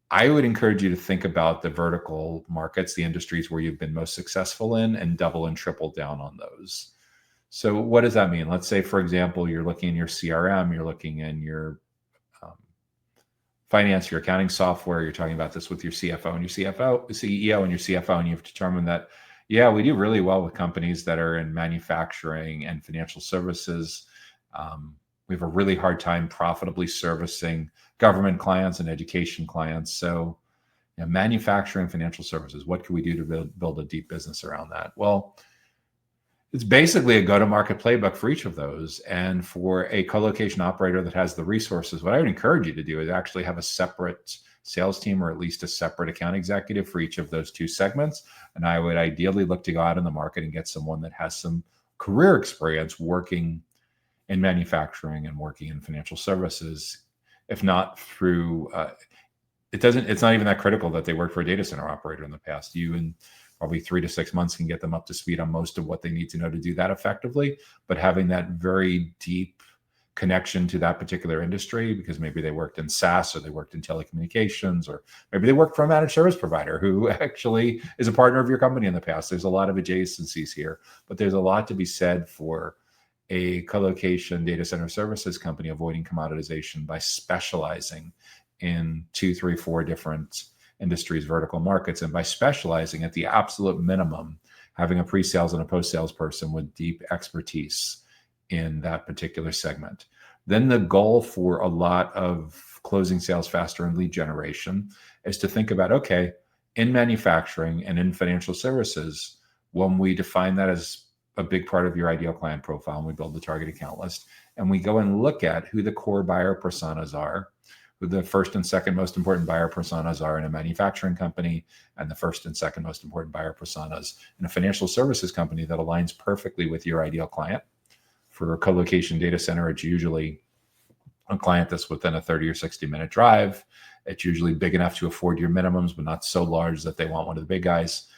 [SPEAKER 1] I would encourage you to think about the vertical markets, the industries where you've been most successful in, and double and triple down on those. So what does that mean? Let's say, for example, you're looking in your CRM, you're looking in your finance, your accounting software, you're talking about this with your CFO and your CEO and your CFO, and you've determined that, yeah, we do really well with companies that are in manufacturing and financial services. We have a really hard time profitably servicing government clients and education clients. So manufacturing, financial services, what can we do to build a deep business around that? Well, it's basically a go-to-market playbook for each of those. And for a colocation operator that has the resources, what I would encourage you to do is actually have a separate sales team or at least a separate account executive for each of those 2 segments. And I would ideally look to go out in the market and get someone that has some career experience working in manufacturing and working in financial services. If not through, it's not even that critical that they work for a data center operator in the past. You and probably 3 to 6 months can get them up to speed on most of what they need to know to do that effectively. But having that very deep connection to that particular industry because maybe they worked in SaaS or they worked in telecommunications, or maybe they worked for a managed service provider who actually is a partner of your company in the past. There's a lot of adjacencies here, but there's a lot to be said for a colocation data center services company avoiding commoditization by specializing in 2, 3, 4 different industries, vertical markets, and by specializing at the absolute minimum, having a pre-sales and a post-sales person with deep expertise in that particular segment. Then the goal for a lot of closing sales faster and lead generation is to think about, okay, in manufacturing and in financial services, when we define that as a big part of your ideal client profile and we build the target account list and we go and look at who the core buyer personas are, who the first and second most important buyer personas are in a manufacturing company, and the first and second most important buyer personas in a financial services company that aligns perfectly with your ideal client. For a co-location data center, it's usually a client that's within a 30 or 60-minute drive. It's usually big enough to afford your minimums, but not so large that they want one of the big guys.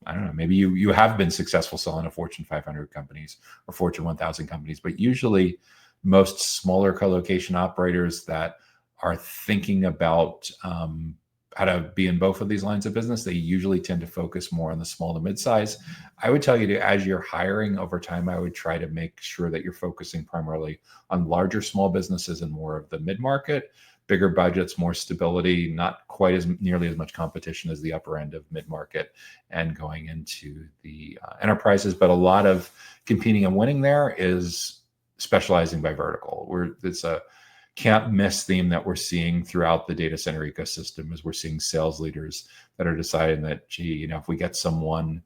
[SPEAKER 1] I don't know, maybe you have been successful selling to Fortune 500 companies or Fortune 1000 companies, but usually most smaller co-location operators that are thinking about how to be in both of these lines of business, they usually tend to focus more on the small to mid-size. I would tell you to, as you're hiring over time, I would try to make sure that you're focusing primarily on larger small businesses and more of the mid-market, bigger budgets, more stability, not quite as nearly as much competition as the upper end of mid-market and going into the enterprises. But a lot of competing and winning there is specializing by vertical. It's a can't miss theme that we're seeing throughout the data center ecosystem is we're seeing sales leaders that are deciding that, gee, if we get someone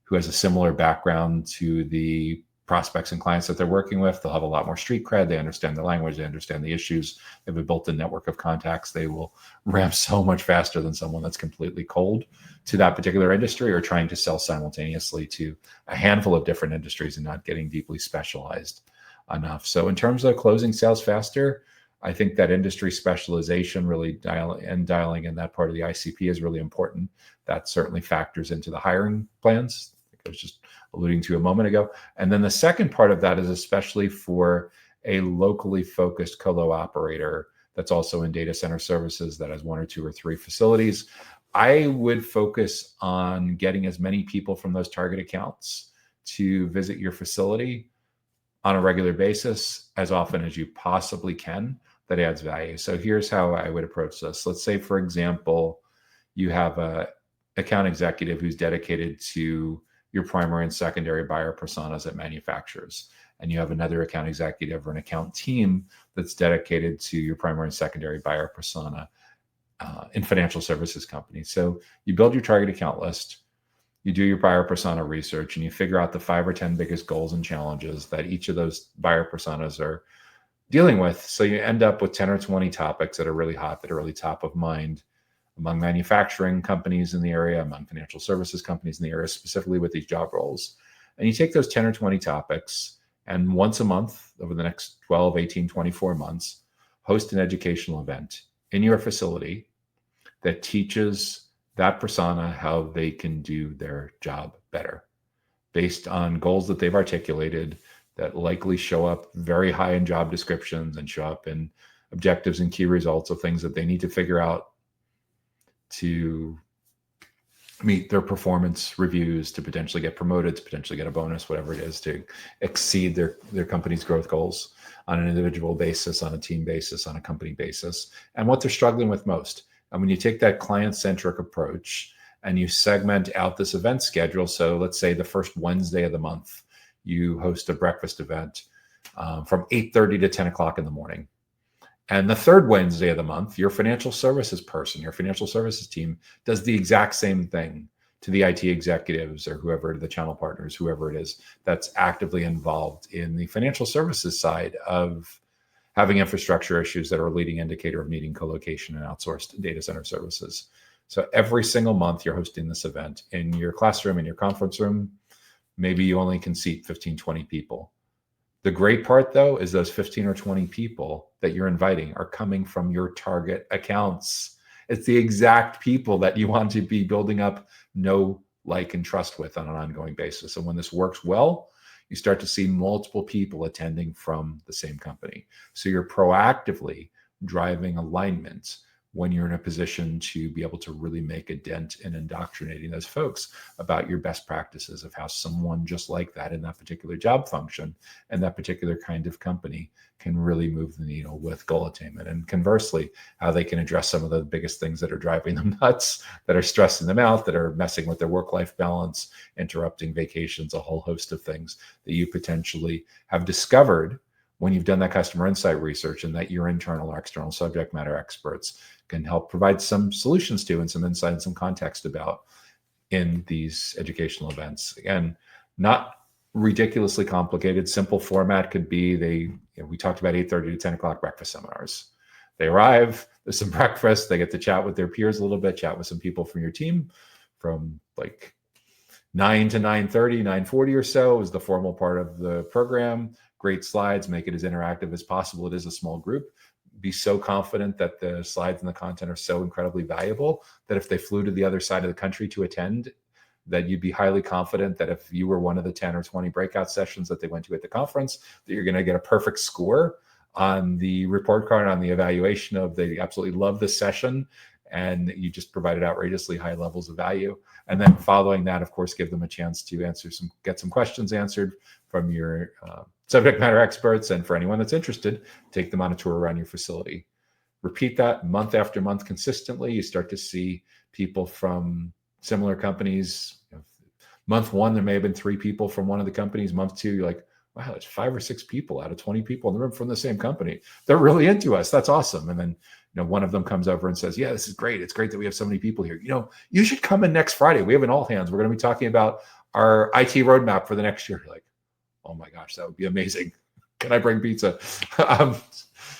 [SPEAKER 1] who has a similar background to the prospects and clients that they're working with, they'll have a lot more street cred. They understand the language, they understand the issues, they have a built-in network of contacts. They will ramp so much faster than someone that's completely cold to that particular industry or trying to sell simultaneously to a handful of different industries and not getting deeply specialized enough. So in terms of closing sales faster, I think that industry specialization really dialing in that part of the ICP is really important. That certainly factors into the hiring plans, like I was just alluding to a moment ago. And then the second part of that is especially for a locally focused colo operator that's also in data center services that has 1 or 2 or 3 facilities. I would focus on getting as many people from those target accounts to visit your facility on a regular basis as often as you possibly can. That adds value. So here's how I would approach this. Let's say, for example, you have a account executive who's dedicated to your primary and secondary buyer personas at manufacturers, and you have another account executive or an account team that's dedicated to your primary and secondary buyer persona in financial services companies. So you build your target account list, you do your buyer persona research, and you figure out the 5 or 10 biggest goals and challenges that each of those buyer personas are dealing with. So you end up with 10 or 20 topics that are really hot, that are really top of mind among manufacturing companies in the area, among financial services companies in the area, specifically with these job roles. And you take those 10 or 20 topics and once a month over the next 12, 18, 24 months, host an educational event in your facility that teaches that persona how they can do their job better based on goals that they've articulated that likely show up very high in job descriptions and show up in objectives and key results of things that they need to figure out to meet their performance reviews, to potentially get promoted, to potentially get a bonus, whatever it is, to exceed their company's growth goals on an individual basis, on a team basis, on a company basis, and what they're struggling with most. And when you take that client-centric approach and you segment out this event schedule, so let's say the first Wednesday of the month, you host a breakfast event from 8:30 to 10 o'clock in the morning. And the third Wednesday of the month, your financial services person, your financial services team does the exact same thing to the IT executives or whoever, the channel partners, whoever it is that's actively involved in the financial services side of having infrastructure issues that are a leading indicator of needing co-location and outsourced data center services. So every single month you're hosting this event in your classroom, in your conference room. Maybe you only can seat 15, 20 people. The great part, though, is those 15 or 20 people that you're inviting are coming from your target accounts. It's the exact people that you want to be building up know, like, and trust with on an ongoing basis. And when this works well, you start to see multiple people attending from the same company. So you're proactively driving alignment when you're in a position to be able to really make a dent in indoctrinating those folks about your best practices of how someone just like that in that particular job function and that particular kind of company can really move the needle with goal attainment. And conversely, how they can address some of the biggest things that are driving them nuts, that are stressing them out, that are messing with their work-life balance, interrupting vacations, a whole host of things that you potentially have discovered when you've done that customer insight research, and that your internal or external subject matter experts can help provide some solutions to and some insight and some context about in these educational events. Again, not ridiculously complicated. Simple format could be we talked about 8:30 to 10 o'clock breakfast seminars. They arrive, there's some breakfast, they get to chat with their peers a little bit, chat with some people from your team from like 9 to 9:30, 9:40 or so is the formal part of the program. Great slides, make it as interactive as possible. It is a small group. Be so confident that the slides and the content are so incredibly valuable that if they flew to the other side of the country to attend, that you'd be highly confident that if you were one of the 10 or 20 breakout sessions that they went to at the conference, that you're going to get a perfect score on the report card, on the evaluation of they absolutely love this session, and you just provided outrageously high levels of value. And then following that, of course, give them a chance to get some questions answered from your subject matter experts. And for anyone that's interested, take them on a tour around your facility. Repeat that month after month consistently. You start to see people from similar companies. Month one, there may have been 3 people from one of the companies. Month 2, you're like, wow, there's 5 or 6 people out of 20 people in the room from the same company. They're really into us. That's awesome. And then one of them comes over and says, yeah, this is great. It's great that we have so many people here. You should come in next Friday. We have an all hands. We're going to be talking about our IT roadmap for the next year. You're like, oh my gosh, that would be amazing. Can I bring pizza?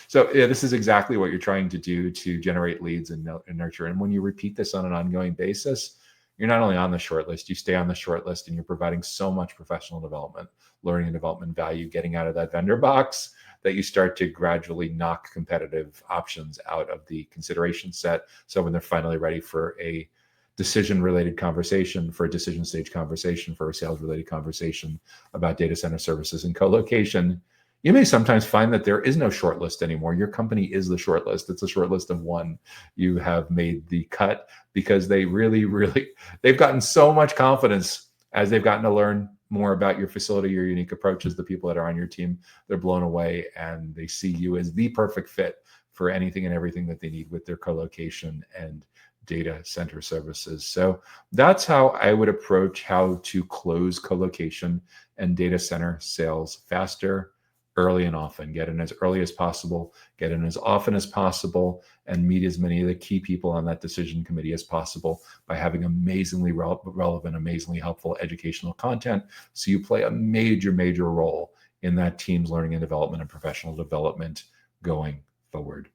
[SPEAKER 1] So yeah, this is exactly what you're trying to do to generate leads and nurture. And when you repeat this on an ongoing basis, you're not only on the short list, you stay on the short list, and you're providing so much professional development, learning and development value, getting out of that vendor box, that you start to gradually knock competitive options out of the consideration set. So when they're finally ready for a decision-related conversation, for a decision stage conversation, for a sales-related conversation about data center services and co-location, you may sometimes find that there is no short list anymore. Your company is the short list. It's a short list of one. You have made the cut because they they've gotten so much confidence as they've gotten to learn more about your facility, your unique approaches, the people that are on your team. They're blown away, and they see you as the perfect fit for anything and everything that they need with their co-location and data center services. So that's how I would approach how to close co-location and data center sales faster, early and often. Get in as early as possible, get in as often as possible, and meet as many of the key people on that decision committee as possible by having amazingly relevant, amazingly helpful educational content. So you play a major, major role in that team's learning and development and professional development going forward.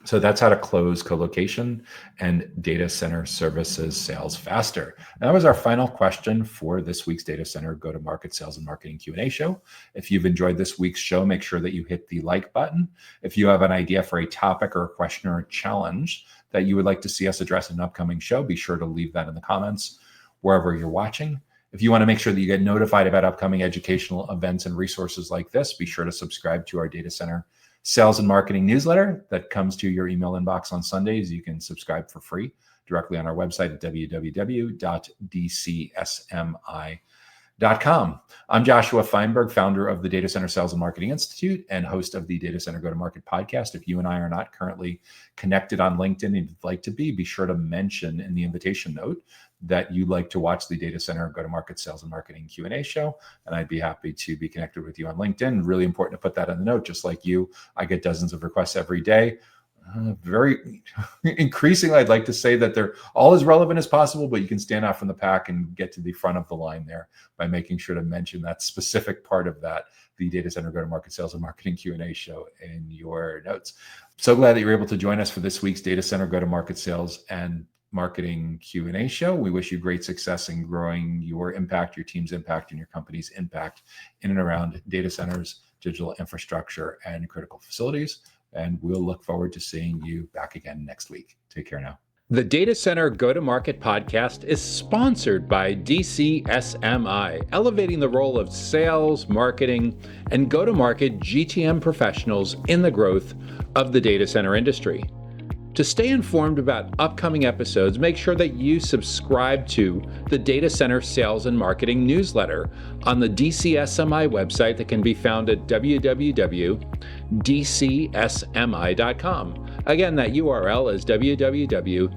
[SPEAKER 1] So that's how to close co-location and data center services sales faster. And that was our final question for this week's Data Center Go-to-Market Sales and Marketing Q&A show. If you've enjoyed this week's show, make sure that you hit the like button. If you have an idea for a topic or a question or a challenge that you would like to see us address in an upcoming show, be sure to leave that in the comments wherever you're watching. If you want to make sure that you get notified about upcoming educational events and resources like this, be sure to subscribe to our Data Center Sales and Marketing newsletter that comes to your email inbox on Sundays. You can subscribe for free directly on our website at www.dcsmi.com. I'm Joshua Feinberg, founder of the Data Center Sales and Marketing Institute and host of the Data Center Go-to-Market podcast. If you and I are not currently connected on LinkedIn and you'd like to be sure to mention in the invitation note that you'd like to watch the Data Center Go-to-Market Sales and Marketing Q&A show, and I'd be happy to be connected with you on LinkedIn. Really important to put that in the note. Just like you, I get dozens of requests every day. Very increasingly, I'd like to say that they're all as relevant as possible, but you can stand out from the pack and get to the front of the line there by making sure to mention that specific part of that, the Data Center Go-to-Market Sales and Marketing Q&A show in your notes. So glad that you're able to join us for this week's Data Center Go-to-Market Sales and Marketing Q&A show. We wish you great success in growing your impact, your team's impact, and your company's impact in and around data centers, digital infrastructure, and critical facilities. And we'll look forward to seeing you back again next week. Take care now.
[SPEAKER 2] The Data Center Go-to-Market podcast is sponsored by DCSMI, elevating the role of sales, marketing, and go-to-market GTM professionals in the growth of the data center industry. To stay informed about upcoming episodes, make sure that you subscribe to the Data Center Sales and Marketing newsletter on the DCSMI website that can be found at www.dcsmi.com. Again, that URL is www.dcsmi.com.